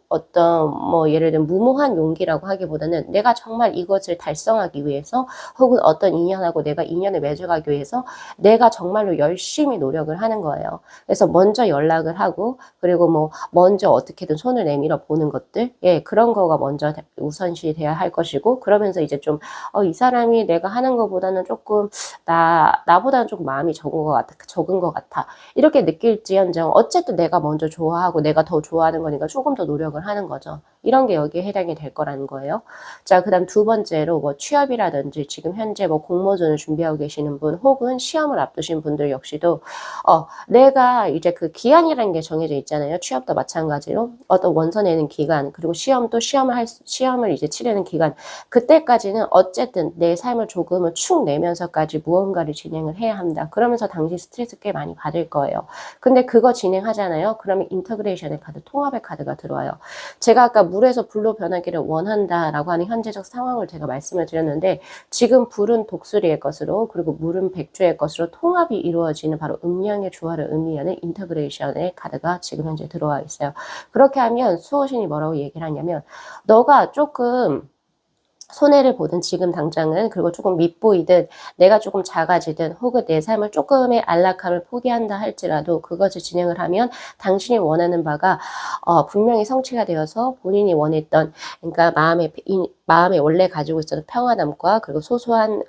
어떤 뭐 예를 들면 무모한 용기라고 하기보다는 내가 정말 이것을 달성하기 위해서 혹은 어떤 인연하고 내가 인연을 맺어가기 위해서 내가 정말로 열심히 노력을 하는 거예요. 그래서 먼저 연락을 하고 그리고 뭐 먼저 어떻게든 손을 내밀어 보는 것들 예 그런 거가 먼저 우선시 돼야 할 것이고 그러면서 이제 좀 이 사람이 내가 하는 것보다는 조금 나보다는 조금 마음이 적은 것 같아. 이렇게 느낄지언정 어쨌든 내가 먼저 좋아하고 내가 더 좋아하는 거니까 조금 더 노력을 하는 거죠. 이런 게 여기에 해당이 될 거라는 거예요. 자, 그다음 두 번째로 뭐 취업이라든지 지금 현재 뭐 공모전을 준비하고 계시는 분 혹은 시험을 앞두신 분들 역시도 내가 이제 그 기한이라는 게 정해져 있잖아요. 취업도 마찬가지로 어떤 원서 내는 기간 그리고 시험도 시험을 이제 치르는 기간 그때까지는 어쨌든 내 삶을 조금은 축 내면서까지 무언가를 진행을 해야 합니다. 그러면서 당시 스트레스 꽤 많이 받을 거예요. 근데 그거 진행하잖아요. 그러면 인터그레이션의 카드, 통합의 카드가 들어와요. 제가 아까 물에서 불로 변하기를 원한다라고 하는 현재적 상황을 제가 말씀을 드렸는데 지금 불은 독수리의 것으로 그리고 물은 백조의 것으로 통합이 이루어지는 바로 음양의 조화를 의미하는 인터그레이션의 카드가 지금 현재 들어와 있어요. 그렇게 하면 수호신이 뭐라고 얘기를 하냐면 너가 조금 손해를 보든 지금 당장은 그리고 조금 밉보이든 내가 조금 작아지든 혹은 내 삶을 조금의 안락함을 포기한다 할지라도 그것을 진행을 하면 당신이 원하는 바가 분명히 성취가 되어서 본인이 원했던 그러니까 마음에 원래 가지고 있었던 평안함과 그리고 소소한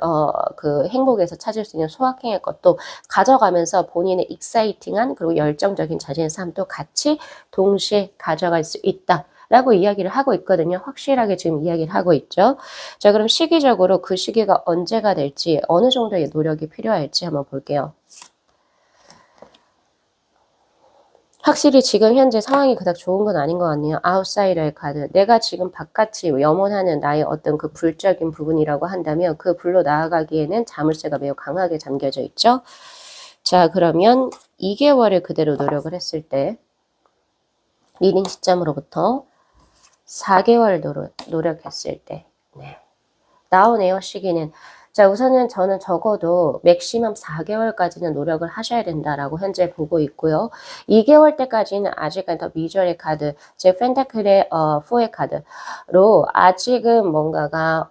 그 행복에서 찾을 수 있는 소확행의 것도 가져가면서 본인의 익사이팅한 그리고 열정적인 자신의 삶도 같이 동시에 가져갈 수 있다. 라고 이야기를 하고 있거든요. 확실하게 지금 이야기를 하고 있죠. 자, 그럼 시기적으로 그 시기가 언제가 될지 어느 정도의 노력이 필요할지 한번 볼게요. 확실히 지금 현재 상황이 그닥 좋은 건 아닌 것 같네요. 아웃사이더의 카드. 내가 지금 바깥이 염원하는 나의 어떤 그 불적인 부분이라고 한다면 그 불로 나아가기에는 자물쇠가 매우 강하게 잠겨져 있죠. 자, 그러면 2개월을 그대로 노력을 했을 때 리딩 시점으로부터 4개월 노력했을 때 네. 나오네요. 시기는. 자, 우선은 저는 적어도 맥시멈 4개월까지는 노력을 하셔야 된다라고 현재 보고 있고요. 2개월 때까지는 아직은 더 미저의 카드, 제 펜타클의 4의 카드로 아직은 뭔가가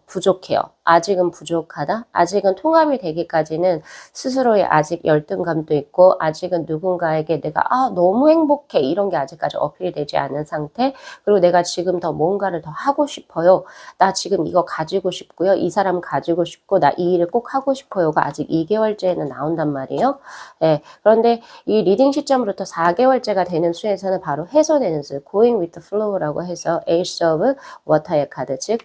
부족해요. 아직은 부족하다. 아직은 통합이 되기까지는 스스로의 아직 열등감도 있고 아직은 누군가에게 내가 너무 행복해 이런 게 아직까지 어필이 되지 않은 상태. 그리고 내가 지금 더 뭔가를 더 하고 싶어요. 나 지금 이거 가지고 싶고요. 이 사람 가지고 싶고 나 이 일을 꼭 하고 싶어요가 아직 2개월째에는 나온단 말이에요. 네, 그런데 이 리딩 시점으로부터 4개월째가 되는 수에서는 바로 해소되는 수, going with the flow라고 해서 Ace of Water의 카드, 즉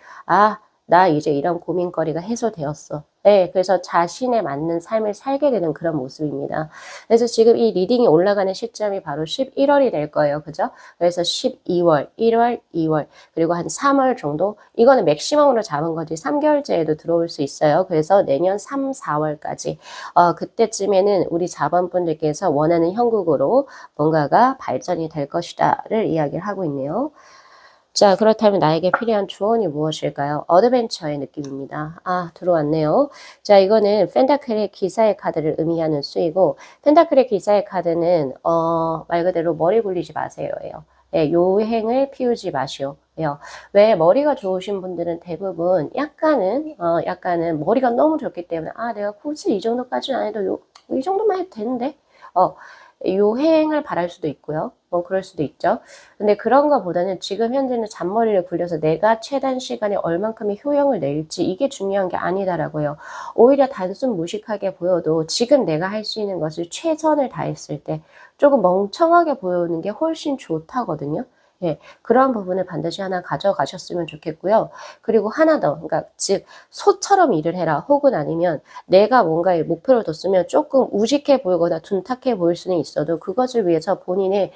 나 이제 이런 고민거리가 해소되었어. 네, 그래서 자신에 맞는 삶을 살게 되는 그런 모습입니다. 그래서 지금 이 리딩이 올라가는 시점이 바로 11월이 될 거예요. 그죠? 그래서 12월, 1월, 2월, 그리고 한 3월 정도? 이거는 맥시멈으로 잡은 거지 3개월째에도 들어올 수 있어요. 그래서 내년 3, 4월까지. 그때쯤에는 우리 4번 분들께서 원하는 형국으로 뭔가가 발전이 될 것이다를 이야기를 하고 있네요. 자, 그렇다면 나에게 필요한 조언이 무엇일까요? 어드벤처의 느낌입니다. 들어왔네요. 자, 이거는 펜타클의 기사의 카드를 의미하는 수이고, 펜타클의 기사의 카드는, 말 그대로 머리 굴리지 마세요예요. 예, 요행을 피우지 마시오. 예요. 왜 머리가 좋으신 분들은 대부분 약간은 머리가 너무 좋기 때문에, 내가 굳이 이 정도까지는 안 해도 이 정도만 해도 되는데? 요행을 바랄 수도 있고요. 그럴 수도 있죠. 근데 그런 거보다는 지금 현재는 잔머리를 굴려서 내가 최단 시간에 얼만큼의 효용을 낼지 이게 중요한 게 아니다라고요. 오히려 단순 무식하게 보여도 지금 내가 할 수 있는 것을 최선을 다했을 때 조금 멍청하게 보이는 게 훨씬 좋다거든요. 예, 그런 부분을 반드시 하나 가져가셨으면 좋겠고요. 그리고 하나 더, 그러니까 즉 소처럼 일을 해라, 혹은 아니면 내가 뭔가에 목표를 뒀으면 조금 우직해 보이거나 둔탁해 보일 수는 있어도 그것을 위해서 본인의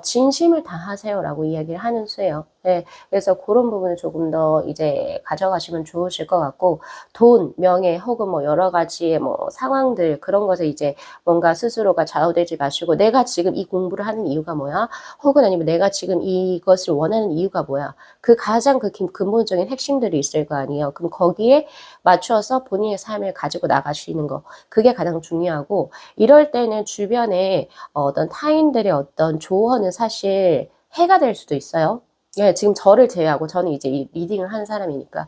진심을 다하세요라고 이야기를 하는 수예요. 예, 그래서 그런 부분을 조금 더 이제 가져가시면 좋으실 것 같고, 돈, 명예, 혹은 뭐 여러 가지의 뭐 상황들, 그런 것에 이제 뭔가 스스로가 좌우되지 마시고, 내가 지금 이 공부를 하는 이유가 뭐야? 혹은 아니면 내가 지금 이것을 원하는 이유가 뭐야? 그 가장 그 근본적인 핵심들이 있을 거 아니에요. 그럼 거기에 맞춰서 본인의 삶을 가지고 나가시는 거. 그게 가장 중요하고, 이럴 때는 주변에 어떤 타인들의 어떤 조언은 사실 해가 될 수도 있어요. 예, 지금 저를 제외하고 저는 이제 이 리딩을 하는 사람이니까.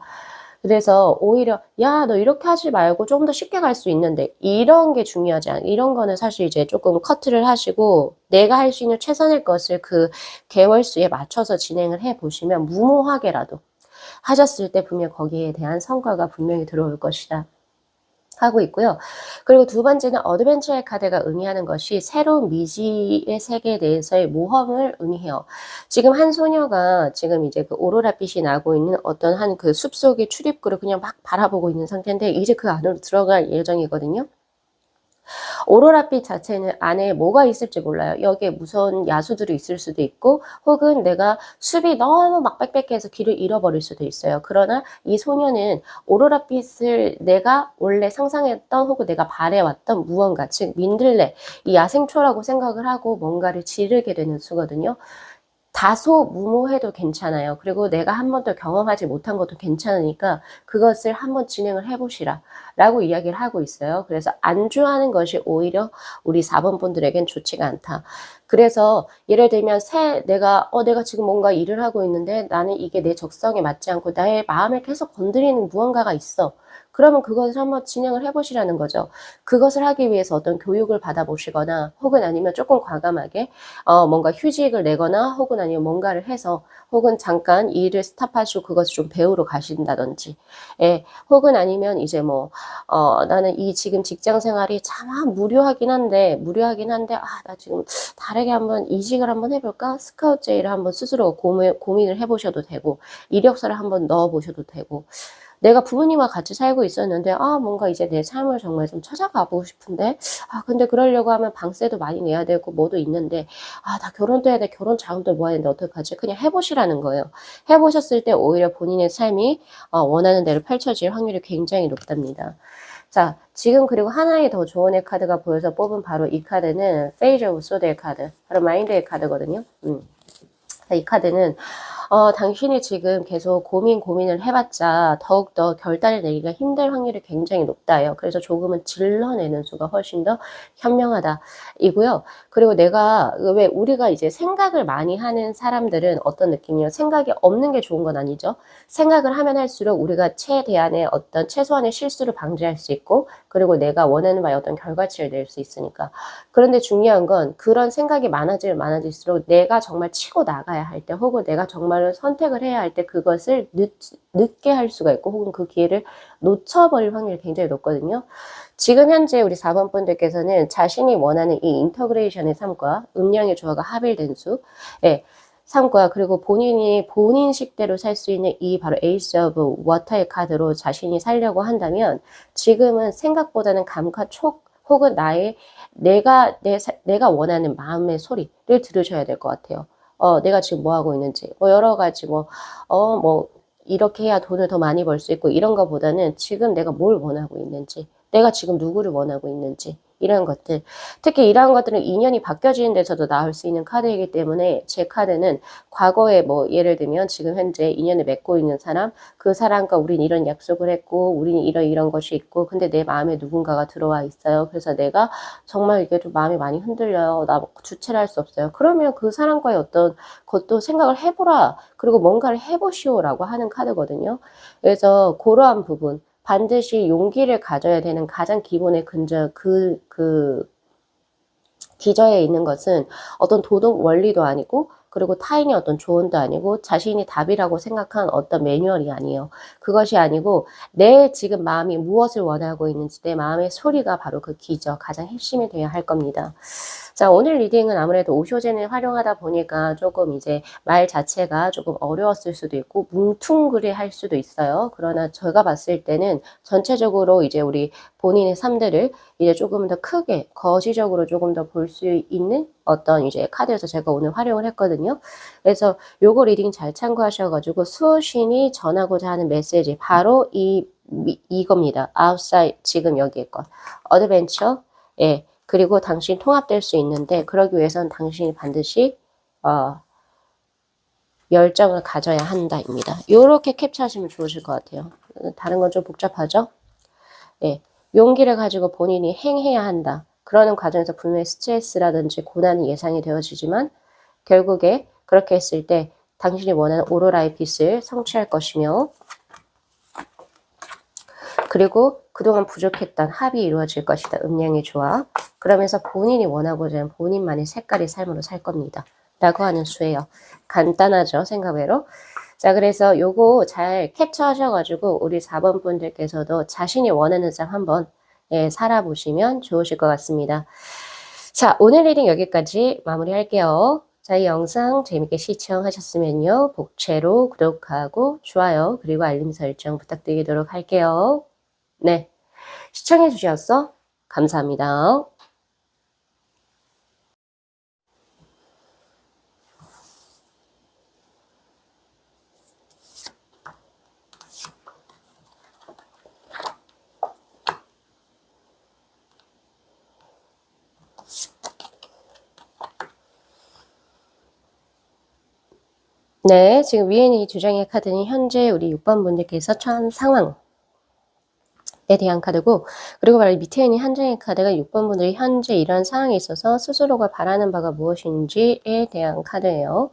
그래서 오히려 야, 너 이렇게 하지 말고 좀 더 쉽게 갈 수 있는데, 이런 게 중요하지 않아. 이런 거는 사실 이제 조금 커트를 하시고 내가 할 수 있는 최선의 것을 그 개월수에 맞춰서 진행을 해 보시면 무모하게라도 하셨을 때 분명 거기에 대한 성과가 분명히 들어올 것이다 하고 있고요. 그리고 두 번째는 어드벤처의 카드가 의미하는 것이 새로운 미지의 세계에 대해서의 모험을 의미해요. 지금 한 소녀가 지금 이제 그 오로라빛이 나고 있는 어떤 한 그 숲속의 출입구를 그냥 막 바라보고 있는 상태인데, 이제 그 안으로 들어갈 예정이거든요. 오로라빛 자체는 안에 뭐가 있을지 몰라요. 여기에 무서운 야수들이 있을 수도 있고, 혹은 내가 숲이 너무 막 빽빽해서 길을 잃어버릴 수도 있어요. 그러나 이 소녀는 오로라빛을 내가 원래 상상했던, 혹은 내가 바래왔던 무언가, 즉 민들레, 이 야생초라고 생각을 하고 뭔가를 지르게 되는 수거든요. 다소 무모해도 괜찮아요. 그리고 내가 한 번도 경험하지 못한 것도 괜찮으니까 그것을 한번 진행을 해보시라 라고 이야기를 하고 있어요. 그래서 안주하는 것이 오히려 우리 4번 분들에겐 좋지가 않다. 그래서 예를 들면 내가 지금 뭔가 일을 하고 있는데 나는 이게 내 적성에 맞지 않고 나의 마음을 계속 건드리는 무언가가 있어. 그러면 그것을 한번 진행을 해보시라는 거죠. 그것을 하기 위해서 어떤 교육을 받아보시거나, 혹은 아니면 조금 과감하게 뭔가 휴직을 내거나, 혹은 아니면 뭔가를 해서, 혹은 잠깐 일을 스탑하시고 그것을 좀 배우러 가신다든지, 예, 혹은 아니면 이제 뭐 나는 이 지금 직장 생활이 참 무료하긴 한데, 나 지금 다르게 한번 이직을 한번 해볼까? 스카우트 제의를 한번 스스로 고민을 해보셔도 되고, 이력서를 한번 넣어보셔도 되고, 내가 부모님과 같이 살고 있었는데, 뭔가 이제 내 삶을 정말 좀 찾아가보고 싶은데, 근데 그러려고 하면 방세도 많이 내야 되고, 뭐도 있는데, 나 결혼도 해야 돼. 결혼 자금도 모아야 되는데, 어떡하지? 그냥 해보시라는 거예요. 해보셨을 때 오히려 본인의 삶이 원하는 대로 펼쳐질 확률이 굉장히 높답니다. 자, 지금 그리고 하나의 더 조언의 카드가 보여서 뽑은 바로 이 카드는 페이지 오브 소드의 카드, 바로 마인드의 카드거든요. 이 카드는 당신이 지금 계속 고민을 해봤자 더욱더 결단을 내기가 힘들 확률이 굉장히 높다요. 그래서 조금은 질러내는 수가 훨씬 더 현명하다 이고요. 그리고 왜 우리가 이제 생각을 많이 하는 사람들은 어떤 느낌이에요? 생각이 없는 게 좋은 건 아니죠. 생각을 하면 할수록 우리가 최대한의 어떤 최소한의 실수를 방지할 수 있고, 그리고 내가 원하는 바에 어떤 결과치를 낼 수 있으니까. 그런데 중요한 건 그런 생각이 많아질수록 내가 정말 치고 나가야 할 때, 혹은 내가 정말로 선택을 해야 할 때 그것을 늦게 할 수가 있고, 혹은 그 기회를 놓쳐버릴 확률이 굉장히 높거든요. 지금 현재 우리 4번 분들께서는 자신이 원하는 이 인터그레이션의 삶과 음양의 조화가 합일된 수, 예, 삶과, 그리고 본인이 본인식대로 살 수 있는 이 바로 에이스 오브 워터의 카드로 자신이 살려고 한다면, 지금은 생각보다는 감과 촉, 혹은 내가 원하는 마음의 소리를 들으셔야 될 것 같아요. 내가 지금 뭐 하고 있는지, 뭐 여러 가지 이렇게 해야 돈을 더 많이 벌 수 있고, 이런 거보다는 지금 내가 뭘 원하고 있는지, 내가 지금 누구를 원하고 있는지, 이런 것들. 특히 이러한 것들은 인연이 바뀌어지는 데서도 나올 수 있는 카드이기 때문에, 제 카드는 과거에 예를 들면 지금 현재 인연을 맺고 있는 사람, 그 사람과 우린 이런 약속을 했고, 우린 이런 것이 있고, 근데 내 마음에 누군가가 들어와 있어요. 그래서 내가 정말 이게 좀 마음이 많이 흔들려요. 나 주체를 할 수 없어요. 그러면 그 사람과의 어떤 것도 생각을 해보라. 그리고 뭔가를 해보시오라고 하는 카드거든요. 그래서 그러한 부분, 반드시 용기를 가져야 되는 가장 기본의 기저에 있는 것은 어떤 도덕 원리도 아니고, 그리고 타인의 어떤 조언도 아니고 자신이 답이라고 생각한 어떤 매뉴얼이 아니에요. 그것이 아니고 내 지금 마음이 무엇을 원하고 있는지 내 마음의 소리가 바로 그 키죠. 가장 핵심이 되어야 할 겁니다. 자, 오늘 리딩은 아무래도 오쇼젠을 활용하다 보니까 조금 이제 말 자체가 조금 어려웠을 수도 있고 뭉퉁그레할 수도 있어요. 그러나 제가 봤을 때는 전체적으로 이제 우리 본인의 삶들을 이제 조금 더 크게 거시적으로 조금 더 볼 수 있는 어떤 이제 카드여서 제가 오늘 활용을 했거든요. 그래서 요거 리딩 잘 참고하셔가지고 수호신이 전하고자 하는 메시지 바로 이겁니다. outside 지금 여기에 것 adventure 예. 그리고 당신이 통합될 수 있는데 그러기 위해서는 당신이 반드시 열정을 가져야 한다입니다. 요렇게 캡처하시면 좋으실 것 같아요. 다른 건 좀 복잡하죠? 예. 용기를 가지고 본인이 행해야 한다. 그러는 과정에서 분명히 스트레스라든지 고난이 예상이 되어지지만 결국에 그렇게 했을 때 당신이 원하는 오로라의 빛을 성취할 것이며 그리고 그동안 부족했던 합이 이루어질 것이다. 음양의 조합. 그러면서 본인이 원하고자 하는 본인만의 색깔의 삶으로 살 겁니다. 라고 하는 수예요. 간단하죠? 생각외로. 자, 그래서 요거 잘 캡처하셔가지고 우리 4번 분들께서도 자신이 원하는 삶 한번 살아보시면 좋으실 것 같습니다. 자, 오늘 리딩 여기까지 마무리할게요. 자, 이 영상 재밌게 시청하셨으면요. 복채로 구독하고 좋아요 그리고 알림 설정 부탁드리도록 할게요. 네, 시청해 주셔서 감사합니다. 네, 지금 위에 있는 이 두 장의 카드는 현재 우리 6번 분들께서 처한 상황에 대한 카드고, 그리고 바로 밑에 있는 한 장의 카드가 6번 분들이 현재 이런 상황에 있어서 스스로가 바라는 바가 무엇인지에 대한 카드예요.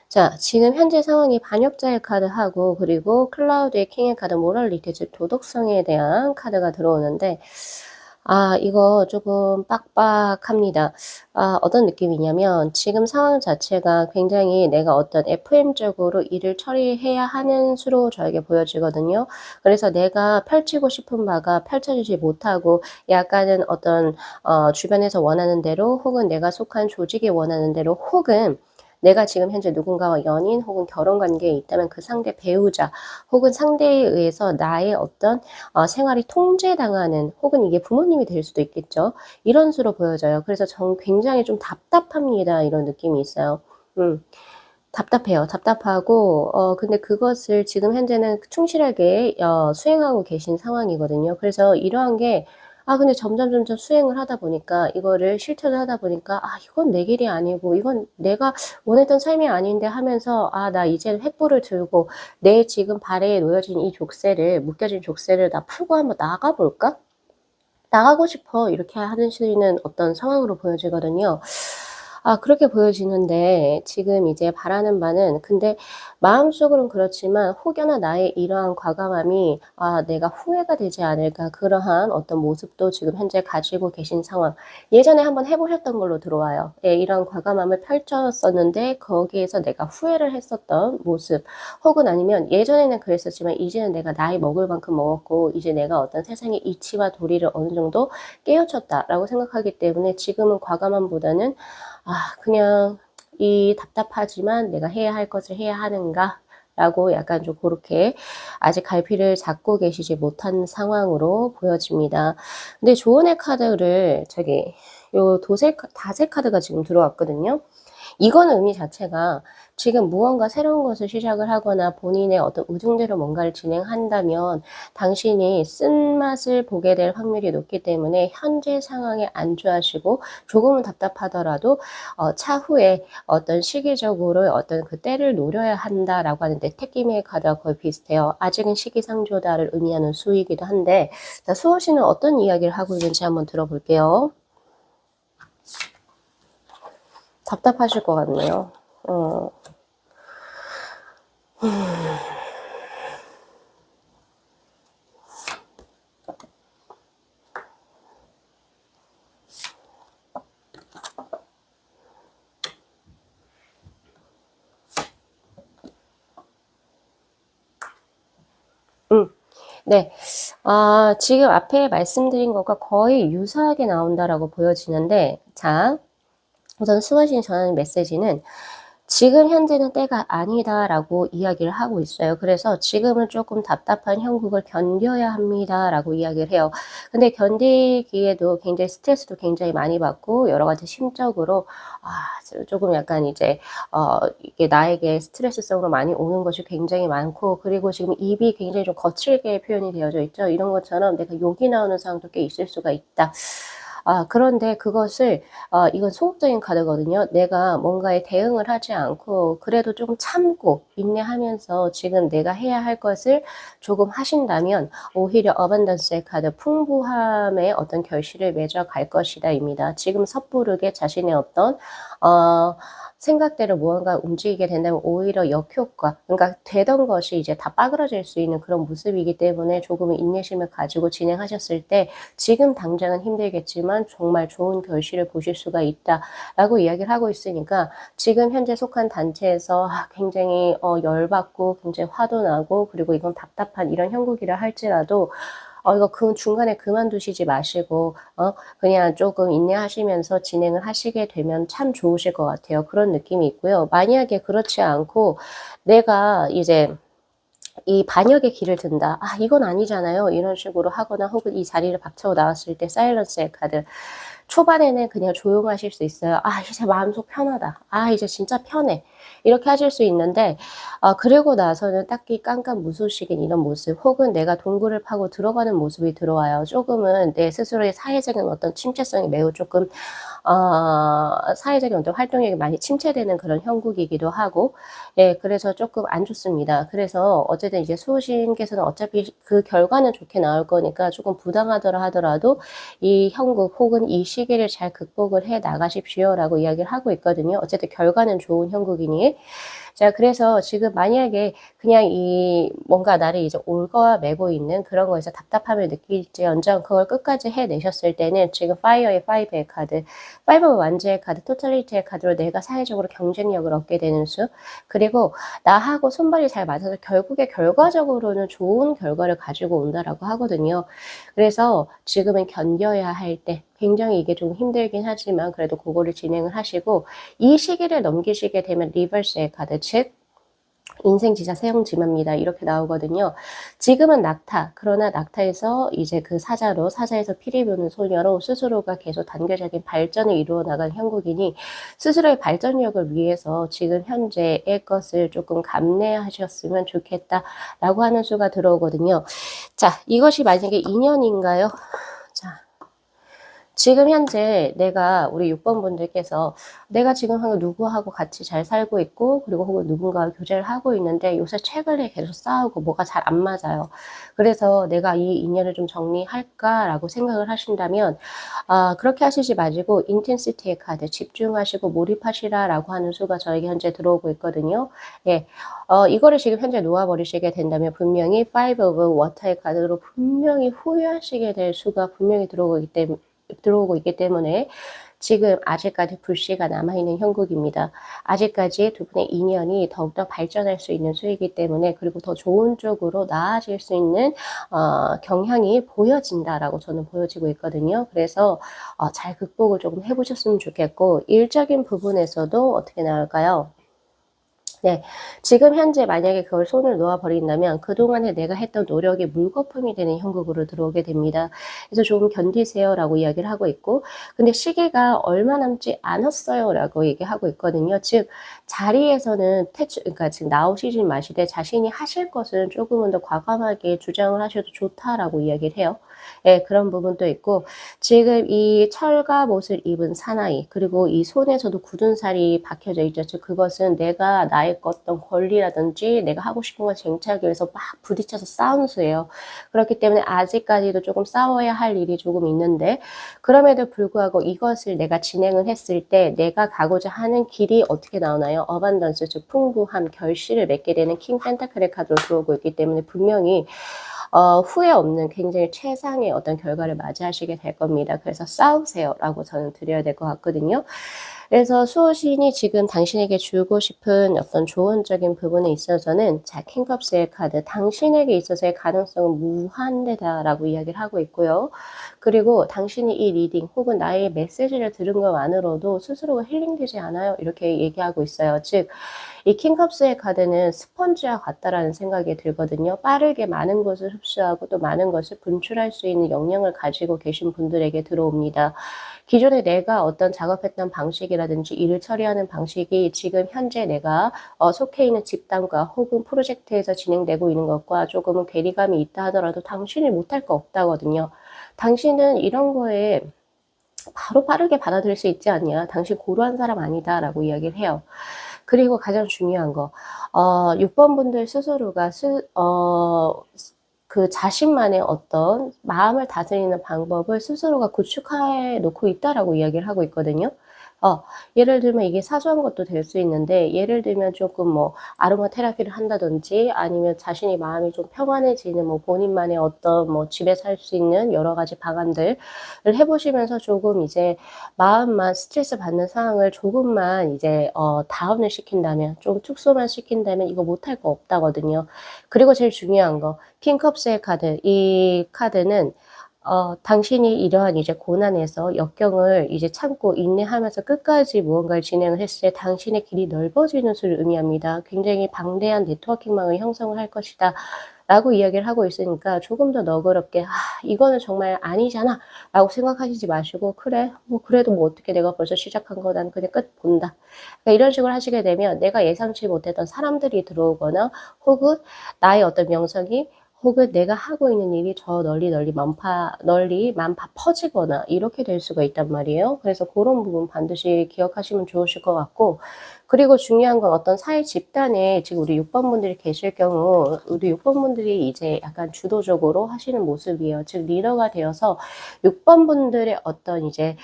자, 지금 현재 상황이 반역자의 카드하고 그리고 클라우드의 킹의 카드 모럴리티, 즉 도덕성에 대한 카드가 들어오는데 이거 조금 빡빡합니다. 어떤 느낌이냐면 지금 상황 자체가 굉장히 내가 어떤 FM적으로 일을 처리해야 하는 수로 저에게 보여지거든요. 그래서 내가 펼치고 싶은 바가 펼쳐지지 못하고 약간은 어떤 주변에서 원하는 대로 혹은 내가 속한 조직이 원하는 대로 혹은 내가 지금 현재 누군가와 연인 혹은 결혼 관계에 있다면 그 상대 배우자 혹은 상대에 의해서 나의 어떤 생활이 통제당하는 혹은 이게 부모님이 될 수도 있겠죠. 이런 수로 보여져요. 그래서 전 굉장히 좀 답답합니다. 이런 느낌이 있어요. 답답해요. 답답하고 근데 그것을 지금 현재는 충실하게 수행하고 계신 상황이거든요. 그래서 이러한 게 근데 점점 수행을 하다 보니까 이거를 실천을 하다 보니까 이건 내 길이 아니고 이건 내가 원했던 삶이 아닌데 하면서 나 이제 횃불을 들고 내 지금 발에 놓여진 이 족쇄를 묶여진 족쇄를 나 풀고 한번 나가 볼까? 나가고 싶어. 이렇게 하시는 어떤 상황으로 보여지거든요. 그렇게 보여지는데 지금 이제 바라는 바는 근데 마음속으로는 그렇지만 혹여나 나의 이러한 과감함이 내가 후회가 되지 않을까 그러한 어떤 모습도 지금 현재 가지고 계신 상황. 예전에 한번 해보셨던 걸로 들어와요. 예, 이런 과감함을 펼쳤었는데 거기에서 내가 후회를 했었던 모습 혹은 아니면 예전에는 그랬었지만 이제는 내가 나이 먹을 만큼 먹었고 이제 내가 어떤 세상의 이치와 도리를 어느 정도 깨우쳤다라고 생각하기 때문에 지금은 과감함보다는 그냥 이 답답하지만 내가 해야 할 것을 해야 하는가 라고 약간 좀 그렇게 아직 갈피를 잡고 계시지 못한 상황으로 보여집니다. 근데 조언의 카드를 요 다세 카드가 지금 들어왔거든요. 이거는 의미 자체가 지금 무언가 새로운 것을 시작을 하거나 본인의 어떤 의중대로 뭔가를 진행한다면 당신이 쓴맛을 보게 될 확률이 높기 때문에 현재 상황에 안주하시고 조금은 답답하더라도 차후에 어떤 시기적으로 어떤 그 때를 노려야 한다라고 하는데 택기미의 카드와 거의 비슷해요. 아직은 시기상조다를 의미하는 수이기도 한데 자, 수호 씨는 어떤 이야기를 하고 있는지 한번 들어볼게요. 답답하실 것 같네요. 네. 지금 앞에 말씀드린 것과 거의 유사하게 나온다라고 보여지는데, 자, 우선 수거신이 전하는 메시지는 "지금 현재는 때가 아니다."라고 이야기를 하고 있어요. 그래서 "지금은 조금 답답한 형국을 견뎌야 합니다."라고 이야기를 해요. 근데 견디기에도 굉장히 스트레스도 굉장히 많이 받고 여러 가지 심적으로 조금 약간 이제 이게 나에게 스트레스성으로 많이 오는 것이 굉장히 많고, 그리고 지금 입이 굉장히 좀 거칠게 표현이 되어져 있죠. 이런 것처럼 '내가 욕이 나오는 상황도 꽤 있을 수가 있다.' 그런데 그것을 이건 소극적인 카드거든요. 내가 뭔가에 대응을 하지 않고 그래도 좀 참고 인내하면서 지금 내가 해야 할 것을 조금 하신다면 오히려 어반던스의 카드, 풍부함의 어떤 결실을 맺어갈 것이다입니다. 지금 섣부르게 자신의 어떤 어 생각대로 무언가 움직이게 된다면 오히려 역효과, 그러니까 되던 것이 이제 다 빠그러질 수 있는 그런 모습이기 때문에 조금의 인내심을 가지고 진행하셨을 때 지금 당장은 힘들겠지만 정말 좋은 결실을 보실 수가 있다라고 이야기를 하고 있으니까, 지금 현재 속한 단체에서 굉장히 열받고 굉장히 화도 나고 그리고 이건 답답한 이런 형국이라 할지라도 이거 그 중간에 그만두시지 마시고 그냥 조금 인내하시면서 진행을 하시게 되면 참 좋으실 것 같아요. 그런 느낌이 있고요. 만약에 그렇지 않고 내가 이제 이 반역의 길을 든다. '아 이건 아니잖아요.' 이런 식으로 하거나 혹은 이 자리를 박차고 나왔을 때 사일런스의 카드. 초반에는 그냥 조용하실 수 있어요. '아 이제 마음속 편하다. 아 이제 진짜 편해.' 이렇게 하실 수 있는데, 그러고 나서는 딱히 깜깜무소식인 이런 모습 혹은 내가 동굴을 파고 들어가는 모습이 들어와요. 조금은 내 스스로의 사회적인 어떤 침체성이 매우 조금 사회적인 어떤 활동력이 많이 침체되는 그런 형국이기도 하고, 예 그래서 쪼끔 안 좋습니다. 그래서 어쨌든 이제 수호신께서는 어차피 그 결과는 좋게 나올 거니까 쪼금 부당하더라 하더라도 이 형국 혹은 이 시기를 잘 극복을 해 나가십시오라고 이야기를 하고 있거든요. 어쨌든 결과는 좋은 형국이니. 자, 그래서 지금 만약에 그냥 이 뭔가 나를 이제 올거매고 있는 그런 거에서 답답함을 느낄지언정 그걸 끝까지 해내셨을 때는 지금 파이어의 5의 카드, 5 완즈의 카드, 토탈리티의 카드로 내가 사회적으로 경쟁력을 얻게 되는 수, 그리고 나하고 손발이 잘 맞아서 결국에 결과적으로는 좋은 결과를 가지고 온다라고 하거든요. 그래서 지금은 견뎌야 할 때, 굉장히 이게 좀 힘들긴 하지만 그래도 그거를 진행을 하시고, 이 시기를 넘기시게 되면 리버스의 카드, 즉 인생지사 세용지마입니다. 이렇게 나오거든요. 지금은 낙타, 그러나 낙타에서 이제 그 사자에서 피리 부는 소녀로 스스로가 계속 단계적인 발전을 이루어 나간 형국이니 스스로의 발전력을 위해서 지금 현재의 것을 조금 감내하셨으면 좋겠다라고 하는 수가 들어오거든요. 자, 이것이 만약에 인연인가요? 자, 지금 현재 내가 우리 6번 분들께서 내가 지금 누구하고 같이 잘 살고 있고 그리고 혹은 누군가와 교제를 하고 있는데 요새 최근에 계속 싸우고 뭐가 잘 안 맞아요. 그래서 '내가 이 인연을 좀 정리할까?'라고 생각을 하신다면 그렇게 하시지 마시고 인텐시티의 카드, 집중하시고 몰입하시라라고 하는 수가 저에게 현재 들어오고 있거든요. 예. 이거를 지금 현재 놓아 버리시게 된다면 분명히 5 오브 워터의 카드로 분명히 후회하시게 될 수가 분명히 들어오고 있기 때문에 지금 아직까지 불씨가 남아있는 형국입니다. 아직까지 두 분의 인연이 더욱더 발전할 수 있는 수이기 때문에, 그리고 더 좋은 쪽으로 나아질 수 있는 경향이 보여진다라고 저는 보여지고 있거든요. 그래서 잘 극복을 조금 해보셨으면 좋겠고, 일적인 부분에서도 어떻게 나올까요? 네. 지금 현재 만약에 그걸 손을 놓아 버린다면 그동안에 내가 했던 노력이 물거품이 되는 형국으로 들어오게 됩니다. 그래서 "조금 견디세요."라고 이야기를 하고 있고, 근데 "시기가 얼마 남지 않았어요."라고 얘기하고 있거든요. 즉 자리에서는 그러니까 지금 나오시지 마시되 자신이 하실 것은 조금은 더 과감하게 주장을 하셔도 좋다라고 이야기를 해요. 예, 그런 부분도 있고, 지금 이 철갑옷을 입은 사나이, 그리고 이 손에서도 굳은 살이 박혀져 있죠. 즉 그것은 내가 나의 어떤 권리라든지 내가 하고 싶은 걸 쟁취하기 위해서 막 부딪혀서 싸우는 수예요. 그렇기 때문에 아직까지도 조금 싸워야 할 일이 조금 있는데, 그럼에도 불구하고 이것을 내가 진행을 했을 때 내가 가고자 하는 길이 어떻게 나오나요? 어반던스, 즉 풍부함, 결실을 맺게 되는 킹 펜타클의 카드로 들어오고 있기 때문에 분명히 후회 없는 굉장히 최상의 어떤 결과를 맞이하시게 될 겁니다. 그래서 "싸우세요."라고 저는 드려야 될 것 같거든요. 그래서 수호신이 지금 당신에게 주고 싶은 어떤 조언적인 부분에 있어서는 자, 킹컵스의 카드, 당신에게 있어서의 가능성은 무한대다라고 이야기를 하고 있고요. 그리고 당신이 이 리딩 혹은 나의 메시지를 들은 것만으로도 스스로가 힐링되지 않아요. 이렇게 얘기하고 있어요. 즉, 이 킹컵스의 카드는 스펀지와 같다라는 생각이 들거든요. 빠르게 많은 것을 흡수하고 또 많은 것을 분출할 수 있는 역량을 가지고 계신 분들에게 들어옵니다. 기존에 내가 어떤 작업했던 방식이라든지 일을 처리하는 방식이 지금 현재 내가 속해 있는 집단과 혹은 프로젝트에서 진행되고 있는 것과 조금은 괴리감이 있다 하더라도 당신이 못할 거 없다거든요. 당신은 이런 거에 바로 빠르게 받아들일 수 있지 않냐. 당신 고루한 사람 아니다 라고 이야기를 해요. 그리고 가장 중요한 거 6번 분들 스스로가 그 자신만의 어떤 마음을 다스리는 방법을 스스로가 구축해 놓고 있다라고 이야기를 하고 있거든요. 예를 들면 이게 사소한 것도 될 수 있는데 예를 들면 조금 뭐 아로마 테라피를 한다든지 아니면 자신이 마음이 좀 평안해지는 뭐 본인만의 어떤 뭐 집에서 할 수 있는 여러 가지 방안들을 해보시면서 조금 이제 마음만 스트레스 받는 상황을 조금만 이제 다운을 시킨다면 좀 축소만 시킨다면 이거 못할 거 없다거든요. 그리고 제일 중요한 거 킹컵스의 카드, 이 카드는 당신이 이러한 이제 고난에서 역경을 이제 참고 인내하면서 끝까지 무언가를 진행을 했을 때 당신의 길이 넓어지는 것을 의미합니다. 굉장히 방대한 네트워킹망을 형성을 할 것이다. 라고 이야기를 하고 있으니까 조금 더 너그럽게 이거는 정말 아니잖아 라고 생각하시지 마시고 그래 뭐 그래도 뭐 어떻게 내가 벌써 시작한 거 난 그냥 끝 본다. 그러니까 이런 식으로 하시게 되면 내가 예상치 못했던 사람들이 들어오거나 혹은 나의 어떤 명성이 혹은 내가 하고 있는 일이 저 널리 만파 퍼지거나 이렇게 될 수가 있단 말이에요. 그래서 그런 부분 반드시 기억하시면 좋으실 것 같고 그리고 중요한 건 어떤 사회 집단에 지금 우리 6번 분들이 계실 경우 우리 6번 분들이 이제 약간 주도적으로 하시는 모습이에요. 즉 리더가 되어서 6번 분들의 어떤 이제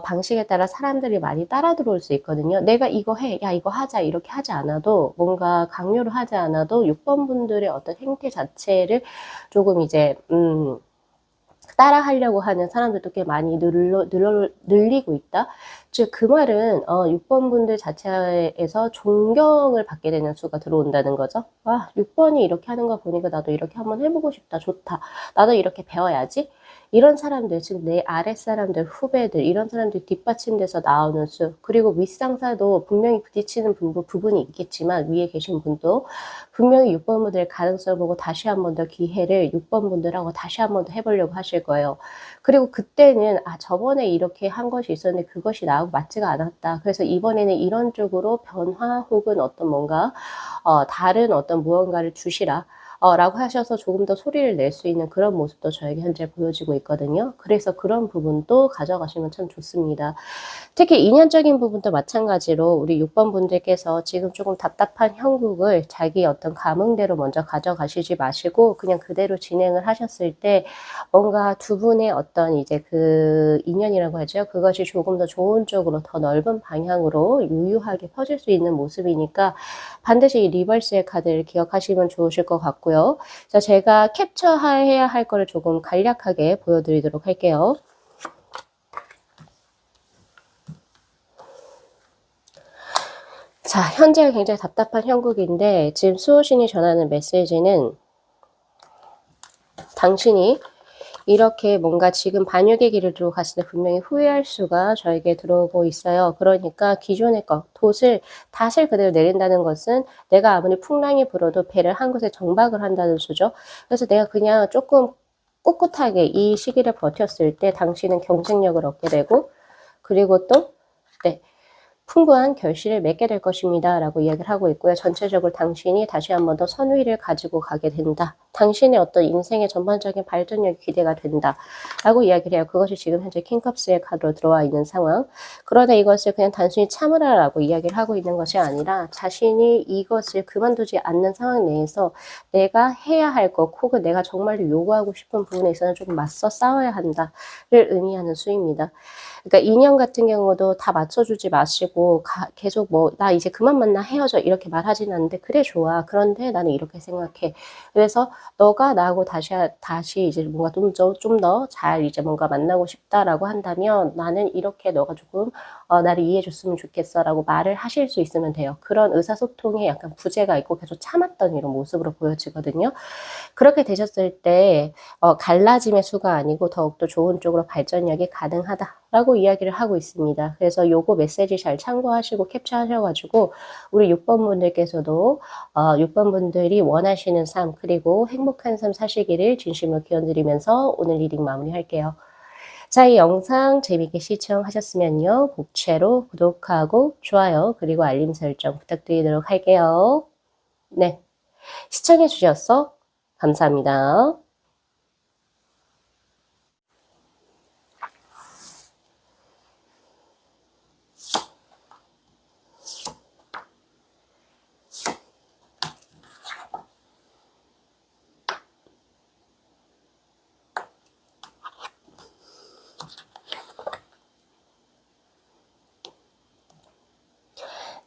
방식에 따라 사람들이 많이 따라 들어올 수 있거든요. 내가 이거 해, 야 이거 하자 이렇게 하지 않아도 뭔가 강요를 하지 않아도 6번 분들의 어떤 행태 자체를 조금 이제 따라 하려고 하는 사람들도 꽤 많이 늘리고 있다. 즉 그 말은 6번 분들 자체에서 존경을 받게 되는 수가 들어온다는 거죠. 6번이 이렇게 하는 거 보니까 나도 이렇게 한번 해보고 싶다. 좋다. 나도 이렇게 배워야지. 이런 사람들, 즉 내 아랫사람들, 후배들 이런 사람들이 뒷받침돼서 나오는 수 그리고 윗상사도 분명히 부딪히는 부분이 있겠지만 위에 계신 분도 분명히 6번 분들의 가능성을 보고 다시 한 번 더 기회를 6번 분들하고 다시 한 번 더 해보려고 하실 거예요. 그리고 그때는 저번에 이렇게 한 것이 있었는데 그것이 나하고 맞지가 않았다. 그래서 이번에는 이런 쪽으로 변화 혹은 어떤 뭔가 다른 어떤 무언가를 주시라. 라고 하셔서 조금 더 소리를 낼 수 있는 그런 모습도 저에게 현재 보여지고 있거든요. 그래서 그런 부분도 가져가시면 참 좋습니다. 특히 인연적인 부분도 마찬가지로 우리 6번 분들께서 지금 조금 답답한 형국을 자기 어떤 감흥대로 먼저 가져가시지 마시고 그냥 그대로 진행을 하셨을 때 뭔가 두 분의 어떤 이제 그 인연이라고 하죠. 그것이 조금 더 좋은 쪽으로 더 넓은 방향으로 유유하게 퍼질 수 있는 모습이니까 반드시 이 리버스의 카드를 기억하시면 좋으실 것 같고요. 자, 제가 캡처해야 할 거를 조금 간략하게 보여드리도록 할게요. 자, 현재가 굉장히 답답한 형국인데 지금 수호신이 전하는 메시지는 당신이 이렇게 뭔가 지금 반역의 길을 들고 갔을 때 분명히 후회할 수가 저에게 들어오고 있어요. 그러니까 기존의 것, 닷을 그대로 내린다는 것은 내가 아무리 풍랑이 불어도 배를 한 곳에 정박을 한다는 수죠. 그래서 내가 그냥 조금 꿋꿋하게 이 시기를 버텼을 때 당신은 경쟁력을 얻게 되고 그리고 또 네, 풍부한 결실을 맺게 될 것입니다. 라고 이야기를 하고 있고요. 전체적으로 당신이 다시 한 번 더 선의를 가지고 가게 된다. 당신의 어떤 인생의 전반적인 발전력이 기대가 된다. 라고 이야기를 해요. 그것이 지금 현재 킹컵스의 카드로 들어와 있는 상황. 그러나 이것을 그냥 단순히 참으라 라고 이야기를 하고 있는 것이 아니라 자신이 이것을 그만두지 않는 상황 내에서 내가 해야 할 것 혹은 내가 정말로 요구하고 싶은 부분에 있어서는 조금 맞서 싸워야 한다를 의미하는 수입니다. 그러니까 인연 같은 경우도 다 맞춰주지 마시고 계속 뭐 나 이제 그만 만나 헤어져 이렇게 말하진 않는데 그래 좋아. 그런데 나는 이렇게 생각해. 그래서 너가 나하고 다시 이제 뭔가 좀 더 잘 이제 뭔가 만나고 싶다라고 한다면 나는 이렇게 너가 조금 나를 이해해 줬으면 좋겠어라고 말을 하실 수 있으면 돼요. 그런 의사소통에 약간 부재가 있고 계속 참았던 이런 모습으로 보여지거든요. 그렇게 되셨을 때 갈라짐의 수가 아니고 더욱더 좋은 쪽으로 발전력이 가능하다라고 이야기를 하고 있습니다. 그래서 요거 메시지 잘 참고하시고 캡처하셔 가지고 우리 6번 분들께서도 6번 분들이 원하시는 삶 그리고 행복한 삶 사시기를 진심으로 기원드리면서 오늘 리딩 마무리할게요. 자, 이 영상 재밌게 시청하셨으면요. 복채로 구독하고 좋아요 그리고 알림 설정 부탁드리도록 할게요. 네, 시청해 주셔서 감사합니다.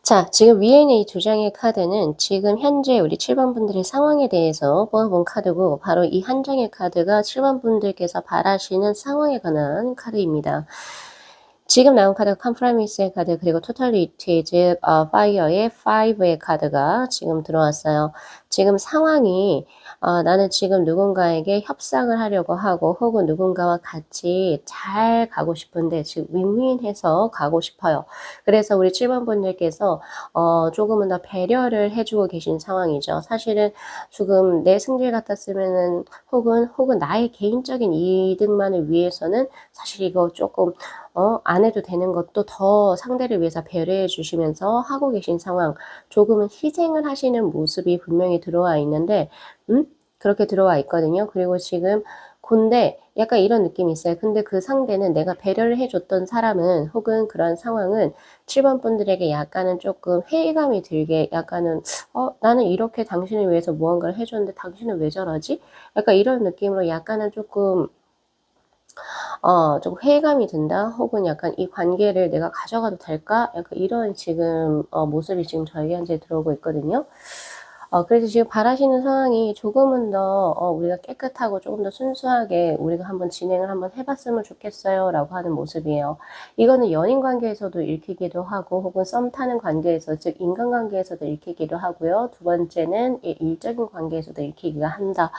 자, 지금 위에 있는 이 두 장의 카드는 지금 현재 우리 7번 분들의 상황에 대해서 뽑아본 카드고 바로 이 한 장의 카드가 7번 분들께서 바라시는 상황에 관한 카드입니다. 지금 나온 카드가 컴프라미스의 카드 그리고 토탈리티즈 파이어의 5의 카드가 지금 들어왔어요. 지금 상황이 나는 지금 누군가에게 협상을 하려고 하고 혹은 누군가와 같이 잘 가고 싶은데 지금 윈윈해서 가고 싶어요. 그래서 우리 7번 분들께서 조금은 더 배려를 해주고 계신 상황이죠. 사실은 지금 내 승질 같았으면은 혹은 나의 개인적인 이득만을 위해서는 사실 이거 조금 안 해도 되는 것도 더 상대를 위해서 배려해 주시면서 하고 계신 상황, 조금은 희생을 하시는 모습이 분명히 들어와 있는데, 그렇게 들어와 있거든요. 그리고 지금 근데 약간 이런 느낌이 있어요. 근데 그 상대는 내가 배려를 해줬던 사람은 혹은 그런 상황은 7번 분들에게 약간은 조금 회의감이 들게 약간은 나는 이렇게 당신을 위해서 무언가를 해줬는데 당신은 왜 저러지? 약간 이런 느낌으로 약간은 조금 좀 회의감이 든다 혹은 약간 '이 관계를 내가 가져가도 될까?' 약간 이런 지금 모습이 지금 저에게 현재 들어오고 있거든요. 그래서 지금 바라시는 상황이 조금은 더 우리가 깨끗하고 조금 더 순수하게 우리가 한번 진행을 한번 해 봤으면 좋겠어요."라고 하는 모습이에요. 이거는 연인 관계에서도 읽히기도 하고 혹은 썸 타는 관계에서 즉 인간관계에서도 읽히기도 하고요. 두 번째는 이 일적인 관계에서도 읽히기가 한다.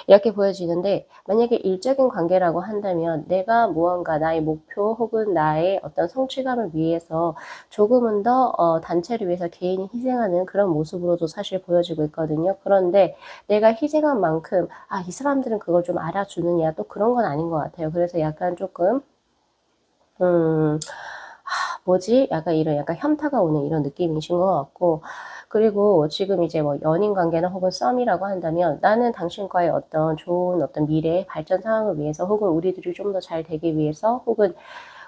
이렇게 보여지는데 만약에 일적인 관계라고 한다면 내가 무언가 나의 목표 혹은 나의 어떤 성취감을 위해서 조금은 더 단체를 위해서 개인이 희생하는 그런 모습으로도 사실 보여지고 있거든요. 그런데 내가 희생한 만큼 이 사람들은 그걸 좀 알아주느냐 또 그런 건 아닌 것 같아요. 그래서 약간 조금 음 뭐지? 약간 이런 약간 현타가 오는 이런 느낌이신 것 같고 그리고 지금 이제 뭐 연인 관계나 혹은 썸이라고 한다면 나는 당신과의 어떤 좋은 어떤 미래 발전 상황을 위해서 혹은 우리들이 좀 더 잘 되기 위해서 혹은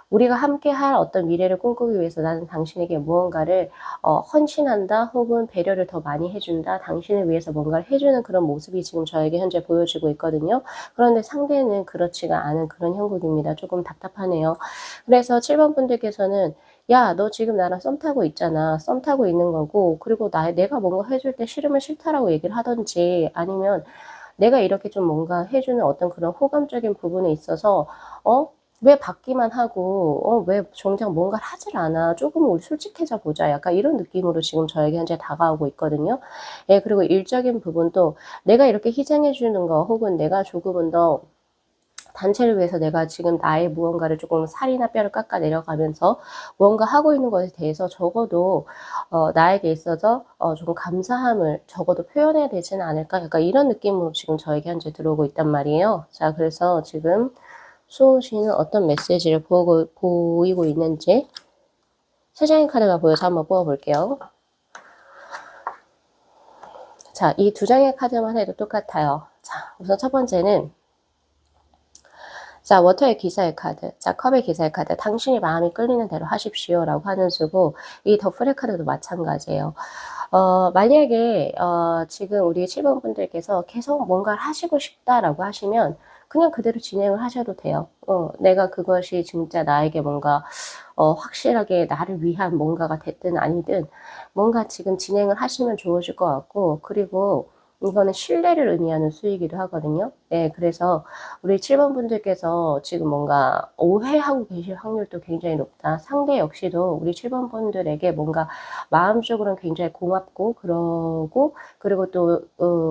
우리가 함께 할 어떤 미래를 꿈꾸기 위해서 나는 당신에게 무언가를 헌신한다 혹은 배려를 더 많이 해준다. 당신을 위해서 뭔가를 해주는 그런 모습이 지금 저에게 현재 보여지고 있거든요. 그런데 상대는 그렇지가 않은 그런 형국입니다. 조금 답답하네요. 그래서 7번 분들께서는 야, 너 지금 나랑 썸 타고 있잖아. 썸 타고 있는 거고, 그리고 내가 뭔가 해줄 때 싫으면 싫다라고 얘기를 하든지, 아니면 내가 이렇게 좀 뭔가 해주는 어떤 그런 호감적인 부분에 있어서, 왜 받기만 하고, 왜 정작 뭔가를 하질 않아. 조금 우리 솔직해져 보자. 약간 이런 느낌으로 지금 저에게 현재 다가오고 있거든요. 예, 그리고 일적인 부분도 내가 이렇게 희생해 주는 거, 혹은 내가 조금은 더 단체를 위해서 내가 지금 나의 무언가를 조금 살이나 뼈를 깎아 내려가면서 무언가 하고 있는 것에 대해서 적어도 나에게 있어서 조금 감사함을 적어도 표현해야 되지는 않을까? 약간 이런 느낌으로 지금 저에게 현재 들어오고 있단 말이에요. 자, 그래서 지금 수호씨는 어떤 메시지를 보이고 있는지 세 장의 카드가 보여서 한번 뽑아볼게요. 자, 이 두 장의 카드만 해도 똑같아요. 자, 우선 첫 번째는 자, 워터의 기사의 카드. 자, 컵의 기사의 카드. 당신이 마음이 끌리는 대로 하십시오. 라고 하는 수고, 이 더플의 카드도 마찬가지예요. 만약에, 지금 우리 7번 분들께서 계속 뭔가를 하시고 싶다라고 하시면, 그냥 그대로 진행을 하셔도 돼요. 내가 그것이 진짜 나에게 뭔가, 확실하게 나를 위한 뭔가가 됐든 아니든, 뭔가 지금 진행을 하시면 좋으실 것 같고, 그리고, 이거는 신뢰를 의미하는 수이기도 하거든요. 네, 그래서 우리 7번 분들께서 지금 뭔가 오해하고 계실 확률도 굉장히 높다. 상대 역시도 우리 7번 분들에게 뭔가 마음적으로는 굉장히 고맙고 그러고, 그리고 또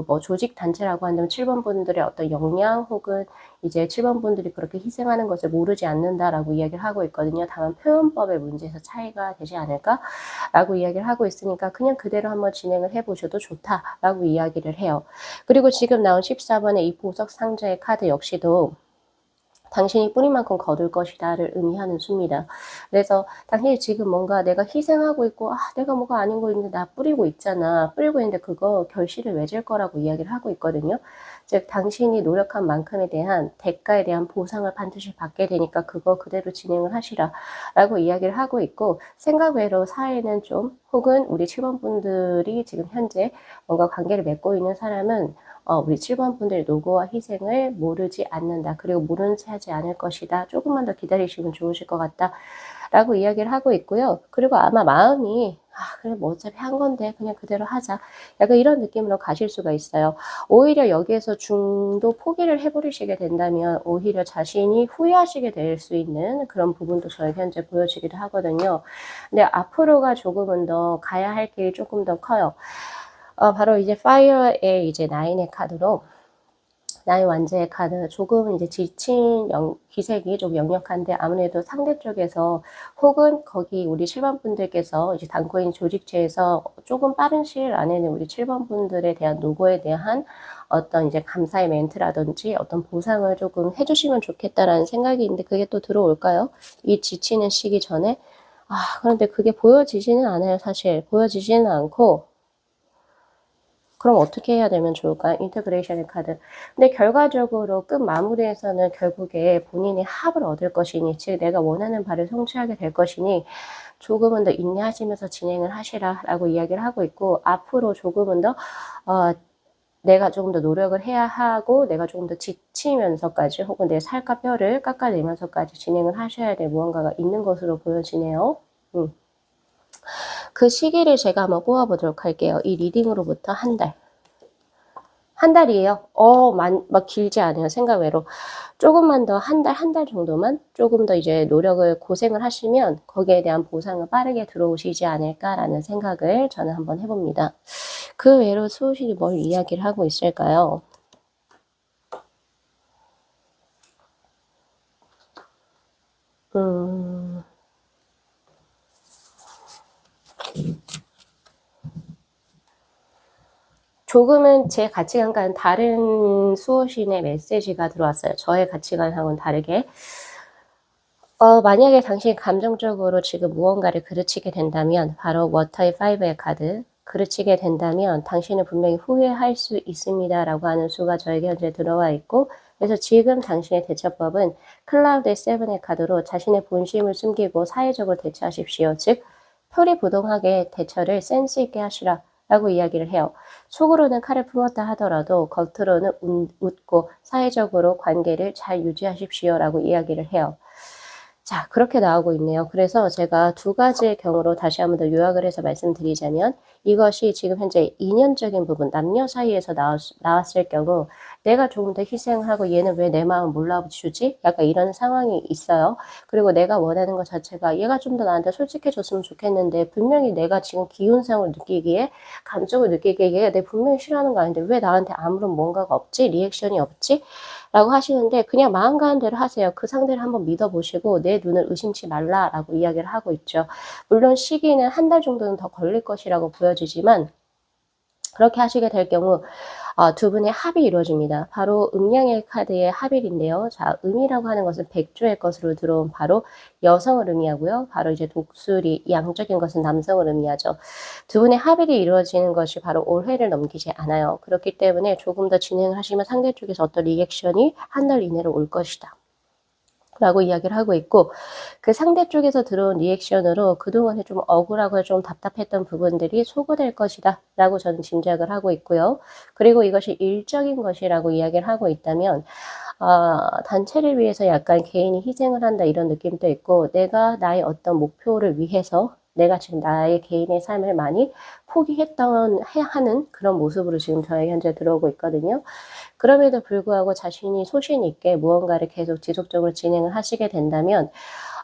뭐 조직 단체라고 한다면 7번 분들의 어떤 역량 혹은 이제 7번 분들이 그렇게 희생하는 것을 모르지 않는다라고 이야기를 하고 있거든요. 다만 표현법의 문제에서 차이가 되지 않을까라고 이야기를 하고 있으니까 그냥 그대로 한번 진행을 해보셔도 좋다라고 이야기를 해요. 그리고 지금 나온 14번의 이 보석 상자의 카드 역시도 당신이 뿌린 만큼 거둘 것이다를 의미하는 수입니다. 그래서 당신이 지금 뭔가 내가 희생하고 있고 내가 뭐가 아닌 거 있는데 나 뿌리고 있잖아. 뿌리고 있는데 그거 결실을 맺을 거라고 이야기를 하고 있거든요. 즉 당신이 노력한 만큼에 대한 대가에 대한 보상을 반드시 받게 되니까 그거 그대로 진행을 하시라 라고 이야기를 하고 있고, 생각 외로 사회는 좀 혹은 우리 7번 분들이 지금 현재 뭔가 관계를 맺고 있는 사람은 우리 7번 분들의 노고와 희생을 모르지 않는다. 그리고 모르는 채 하지 않을 것이다. 조금만 더 기다리시면 좋으실 것 같다. 라고 이야기를 하고 있고요. 그리고 아마 마음이 그래 뭐 어차피 한 건데 그냥 그대로 하자. 약간 이런 느낌으로 가실 수가 있어요. 오히려 여기에서 중도 포기를 해버리시게 된다면 오히려 자신이 후회하시게 될 수 있는 그런 부분도 저희 현재 보여지기도 하거든요. 근데 앞으로가 조금은 더 가야 할 길이 조금 더 커요. 바로 이제 파이어의 이제 9의 카드로, 나의 완제의 카드, 조금 이제 지친 기색이 좀 역력한데 아무래도 상대 쪽에서 혹은 거기 우리 7번 분들께서 이제 담고 있는 조직체에서 조금 빠른 시일 안에는 우리 7번 분들에 대한 노고에 대한 어떤 이제 감사의 멘트라든지 어떤 보상을 조금 해주시면 좋겠다라는 생각이 있는데 그게 또 들어올까요? 이 지치는 시기 전에. 그런데 그게 보여지지는 않아요. 사실 보여지지는 않고, 그럼 어떻게 해야 되면 좋을까요? 인터그레이션의 카드. 근데 결과적으로 끝 마무리에서는 결국에 본인이 합을 얻을 것이니, 즉 내가 원하는 바를 성취하게 될 것이니 조금은 더 인내하시면서 진행을 하시라라고 이야기를 하고 있고, 앞으로 조금은 더 내가 조금 더 노력을 해야 하고 내가 조금 더 지치면서까지 혹은 내 살과 뼈를 깎아내면서까지 진행을 하셔야 될 무언가가 있는 것으로 보여지네요. 그 시기를 제가 한번 뽑아보도록 할게요. 이 리딩으로부터 한 달. 한 달이에요. 막 길지 않아요. 생각 외로. 조금만 더 한 달 정도만 조금 더 이제 노력을 고생을 하시면 거기에 대한 보상은 빠르게 들어오시지 않을까라는 생각을 저는 한번 해봅니다. 그 외로 수호신이 뭘 이야기를 하고 있을까요? 조금은 제 가치관과는 다른 수호신의 메시지가 들어왔어요. 저의 가치관하고는 다르게. 만약에 당신이 감정적으로 지금 무언가를 그르치게 된다면, 바로 워터의 5의 카드, 그르치게 된다면 당신은 분명히 후회할 수 있습니다 라고 하는 수가 저에게 현재 들어와 있고, 그래서 지금 당신의 대처법은 클라우드의 7의 카드로 자신의 본심을 숨기고 사회적으로 대처하십시오. 즉 표리부동하게 대처를 센스 있게 하시라 라고 이야기를 해요. 속으로는 칼을 품었다 하더라도 겉으로는 웃고 사회적으로 관계를 잘 유지하십시오 라고 이야기를 해요. 자, 그렇게 나오고 있네요. 그래서 제가 두 가지의 경우로 다시 한번 더 요약을 해서 말씀드리자면, 이것이 지금 현재 인연적인 부분, 남녀 사이에서 나왔을 경우 내가 조금 더 희생하고 얘는 왜 내 마음 몰라주지? 약간 이런 상황이 있어요. 그리고 내가 원하는 것 자체가 얘가 좀 더 나한테 솔직해졌으면 좋겠는데 분명히 내가 지금 기운상을 느끼기에, 감정을 느끼기에 얘가 내 분명히 싫어하는 거 아닌데 왜 나한테 아무런 뭔가가 없지? 리액션이 없지? 라고 하시는데 그냥 마음 가는 대로 하세요. 그 상대를 한번 믿어보시고 내 눈을 의심치 말라라고 이야기를 하고 있죠. 물론 시기는 한 달 정도는 더 걸릴 것이라고 보여지지만, 그렇게 하시게 될 경우 두 분의 합이 이루어집니다. 바로 음양의 카드의 합일인데요. 자, 음이라고 하는 것은 백조의 것으로 들어온 바로 여성을 의미하고요. 바로 이제 독수리, 양적인 것은 남성을 의미하죠. 두 분의 합일이 이루어지는 것이 바로 올해를 넘기지 않아요. 그렇기 때문에 조금 더 진행을 하시면 상대 쪽에서 어떤 리액션이 한 달 이내로 올 것이다 라고 이야기를 하고 있고, 그 상대 쪽에서 들어온 리액션으로 그동안에 좀 억울하고 좀 답답했던 부분들이 소거될 것이다 라고 저는 짐작을 하고 있고요. 그리고 이것이 일적인 것이라고 이야기를 하고 있다면 단체를 위해서 약간 개인이 희생을 한다 이런 느낌도 있고, 내가 나의 어떤 목표를 위해서 내가 지금 나의 개인의 삶을 많이 포기했던 하는 그런 모습으로 지금 저에게 현재 들어오고 있거든요. 그럼에도 불구하고 자신이 소신 있게 무언가를 계속 지속적으로 진행을 하시게 된다면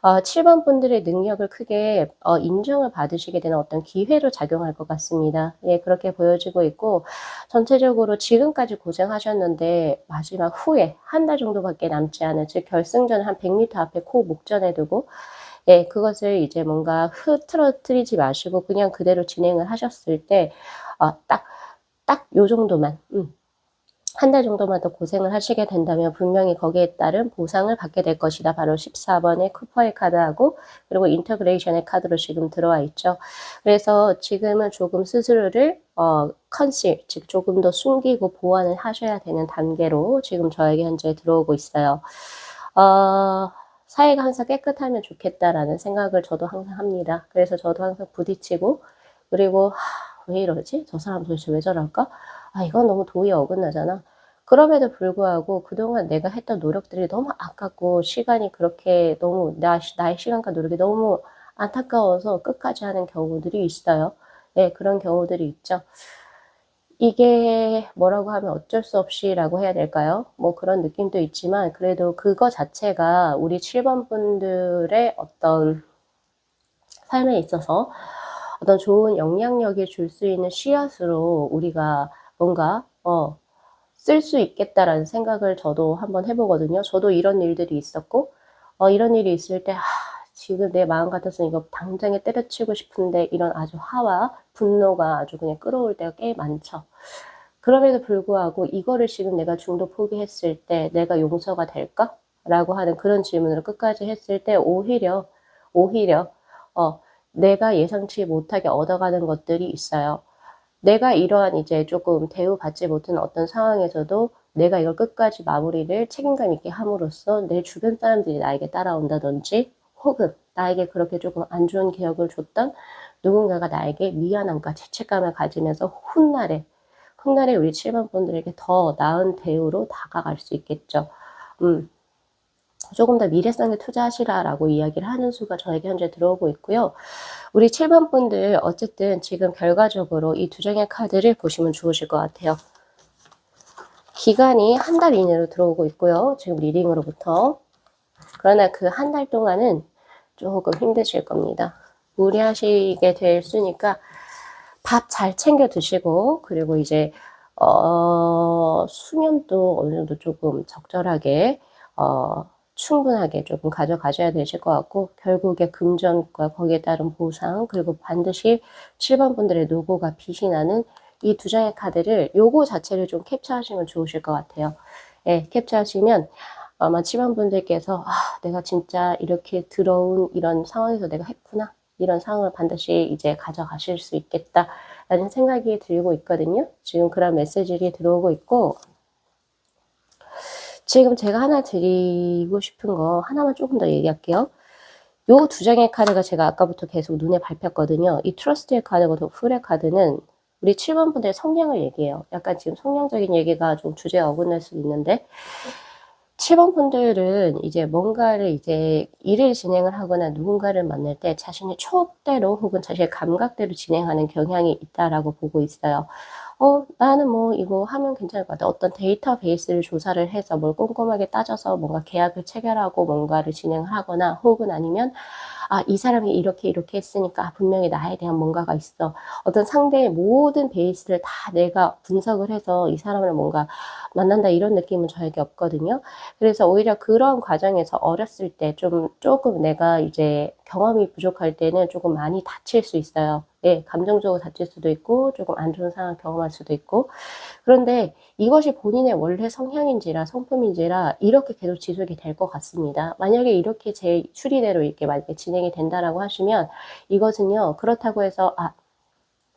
7번 분들의 능력을 크게 인정을 받으시게 되는 어떤 기회로 작용할 것 같습니다. 예, 그렇게 보여지고 있고 전체적으로 지금까지 고생하셨는데 마지막 후에 한 달 정도밖에 남지 않은, 즉 결승전 한 100m 앞에 코 목전에 두고 예, 그것을 이제 뭔가 흐트러뜨리지 마시고 그냥 그대로 진행을 하셨을 때 딱 요 정도만 한 달 정도만 더 고생을 하시게 된다면 분명히 거기에 따른 보상을 받게 될 것이다. 바로 14번의 쿠퍼의 카드하고 그리고 인터그레이션의 카드로 지금 들어와 있죠. 그래서 지금은 조금 스스로를 컨실, 즉 조금 더 숨기고 보완을 하셔야 되는 단계로 지금 저에게 현재 들어오고 있어요. 사회가 항상 깨끗하면 좋겠다라는 생각을 저도 항상 합니다. 그래서 저도 항상 부딪히고 그리고 왜 이러지? 저 사람 도대체 왜 저럴까? 이건 너무 도의에 어긋나잖아. 그럼에도 불구하고 그동안 내가 했던 노력들이 너무 아깝고 시간이 그렇게 너무 나의 시간과 노력이 너무 안타까워서 끝까지 하는 경우들이 있어요. 네, 그런 경우들이 있죠. 이게 뭐라고 하면 어쩔 수 없이라고 해야 될까요? 뭐 그런 느낌도 있지만 그래도 그거 자체가 우리 7번 분들의 어떤 삶에 있어서 어떤 좋은 영향력을 줄 수 있는 씨앗으로 우리가 뭔가 쓸 수 있겠다라는 생각을 저도 한번 해보거든요. 저도 이런 일들이 있었고 이런 일이 있을 때 지금 내 마음 같아서는 이거 당장에 때려치우고 싶은데 이런 아주 화와 분노가 아주 그냥 끌어올 때가 꽤 많죠. 그럼에도 불구하고 이거를 지금 내가 중도 포기했을 때 내가 용서가 될까? 라고 하는 그런 질문을 끝까지 했을 때 오히려 내가 예상치 못하게 얻어가는 것들이 있어요. 내가 이러한 이제 조금 대우받지 못한 어떤 상황에서도 내가 이걸 끝까지 마무리를 책임감 있게 함으로써 내 주변 사람들이 나에게 따라온다든지 혹은 나에게 그렇게 조금 안 좋은 기억을 줬던 누군가가 나에게 미안함과 죄책감을 가지면서 훗날에 우리 7번 분들에게 더 나은 대우로 다가갈 수 있겠죠. 조금 더 미래성에 투자하시라라고 이야기를 하는 수가 저에게 현재 들어오고 있고요. 우리 7번 분들 어쨌든 지금 결과적으로 이 두 장의 카드를 보시면 좋으실 것 같아요. 기간이 한 달 이내로 들어오고 있고요. 지금 리딩으로부터. 그러나 그 한 달 동안은 조금 힘드실 겁니다. 무리하시게 될 수니까 밥 잘 챙겨 드시고 그리고 이제 수면도 어느 정도 조금 적절하게 충분하게 조금 가져가셔야 되실 것 같고 결국에 금전과 거기에 따른 보상 그리고 반드시 7번 분들의 노고가 빛이 나는 이 두 장의 카드를 요거 자체를 좀 캡처하시면 좋으실 것 같아요. 예, 캡처하시면 아마 7번 분들께서 내가 진짜 이렇게 들어온 이런 상황에서 내가 했구나 이런 상황을 반드시 이제 가져가실 수 있겠다 라는 생각이 들고 있거든요. 지금 그런 메시지들이 들어오고 있고 지금 제가 하나 드리고 싶은 거 하나만 조금 더 얘기할게요. 요 두 장의 카드가 제가 아까부터 계속 눈에 밟혔거든요. 이 트러스트의 카드고 풀의 카드는 우리 7번 분들의 성향을 얘기해요. 약간 지금 성향적인 얘기가 좀 주제에 어긋날 수도 있는데 7번 분들은 이제 뭔가를 이제 일을 진행을 하거나 누군가를 만날 때 자신의 촉대로 혹은 자신의 감각대로 진행하는 경향이 있다라고 보고 있어요. 나는 뭐 이거 하면 괜찮을 것 같아. 어떤 데이터베이스를 조사를 해서 뭘 꼼꼼하게 따져서 뭔가 계약을 체결하고 뭔가를 진행을 하거나 혹은 아니면 이 사람이 이렇게 했으니까 분명히 나에 대한 뭔가가 있어. 어떤 상대의 모든 베이스를 다 내가 분석을 해서 이 사람을 뭔가 만난다 이런 느낌은 저에게 없거든요. 그래서 오히려 그런 과정에서 어렸을 때 조금 내가 이제 경험이 부족할 때는 조금 많이 다칠 수 있어요. 예, 감정적으로 다칠 수도 있고 조금 안 좋은 상황을 경험할 수도 있고 그런데 이것이 본인의 원래 성향인지라 성품인지라 이렇게 계속 지속이 될 것 같습니다. 만약에 이렇게 제 추리대로 이렇게 만약에 진행이 된다라고 하시면 이것은요 그렇다고 해서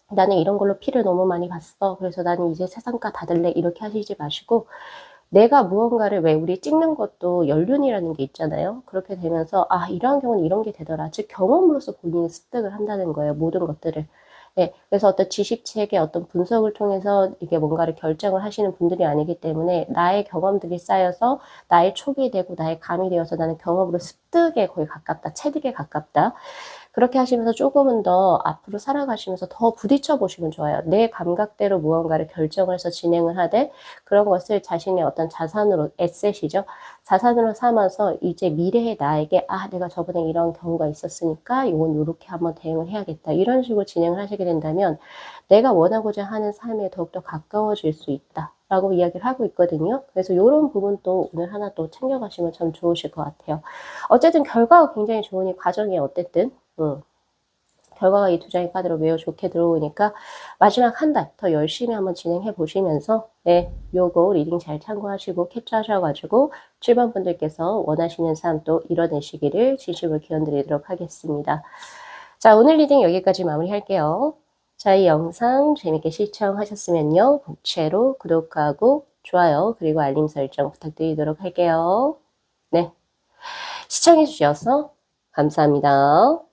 나는 이런 걸로 피를 너무 많이 봤어. 그래서 나는 이제 세상과 닫을래. 이렇게 하시지 마시고 내가 무언가를 왜 우리 찍는 것도 연륜이라는 게 있잖아요. 그렇게 되면서 이러한 경우는 이런 게 되더라. 즉 경험으로서 본인이 습득을 한다는 거예요. 모든 것들을. 네, 그래서 어떤 지식체계 어떤 분석을 통해서 이게 뭔가를 결정을 하시는 분들이 아니기 때문에 나의 경험들이 쌓여서 나의 촉이 되고 나의 감이 되어서 나는 경험으로 습득에 거의 가깝다. 체득에 가깝다. 그렇게 하시면서 조금은 더 앞으로 살아가시면서 더 부딪혀 보시면 좋아요. 내 감각대로 무언가를 결정을 해서 진행을 하되 그런 것을 자신의 어떤 자산으로 에셋이죠. 자산으로 삼아서 이제 미래의 나에게 내가 저번에 이런 경우가 있었으니까 요건 요렇게 한번 대응을 해야겠다. 이런 식으로 진행을 하시게 된다면 내가 원하고자 하는 삶에 더욱더 가까워질 수 있다. 라고 이야기를 하고 있거든요. 그래서 요런 부분도 오늘 하나 또 챙겨가시면 참 좋으실 것 같아요. 어쨌든 결과가 굉장히 좋으니 과정이 어쨌든 결과가 이 두 장의 카드로 매우 좋게 들어오니까 마지막 한 달 더 열심히 한번 진행해 보시면서 요거 리딩 잘 참고하시고 캡처하셔가지고 7번 분들께서 원하시는 삶 또 이뤄내시기를 진심으로 기원드리도록 하겠습니다. 자, 오늘 리딩 여기까지 마무리할게요. 자, 이 영상 재밌게 시청하셨으면요. 복채로 구독하고 좋아요 그리고 알림 설정 부탁드리도록 할게요. 네, 시청해 주셔서 감사합니다.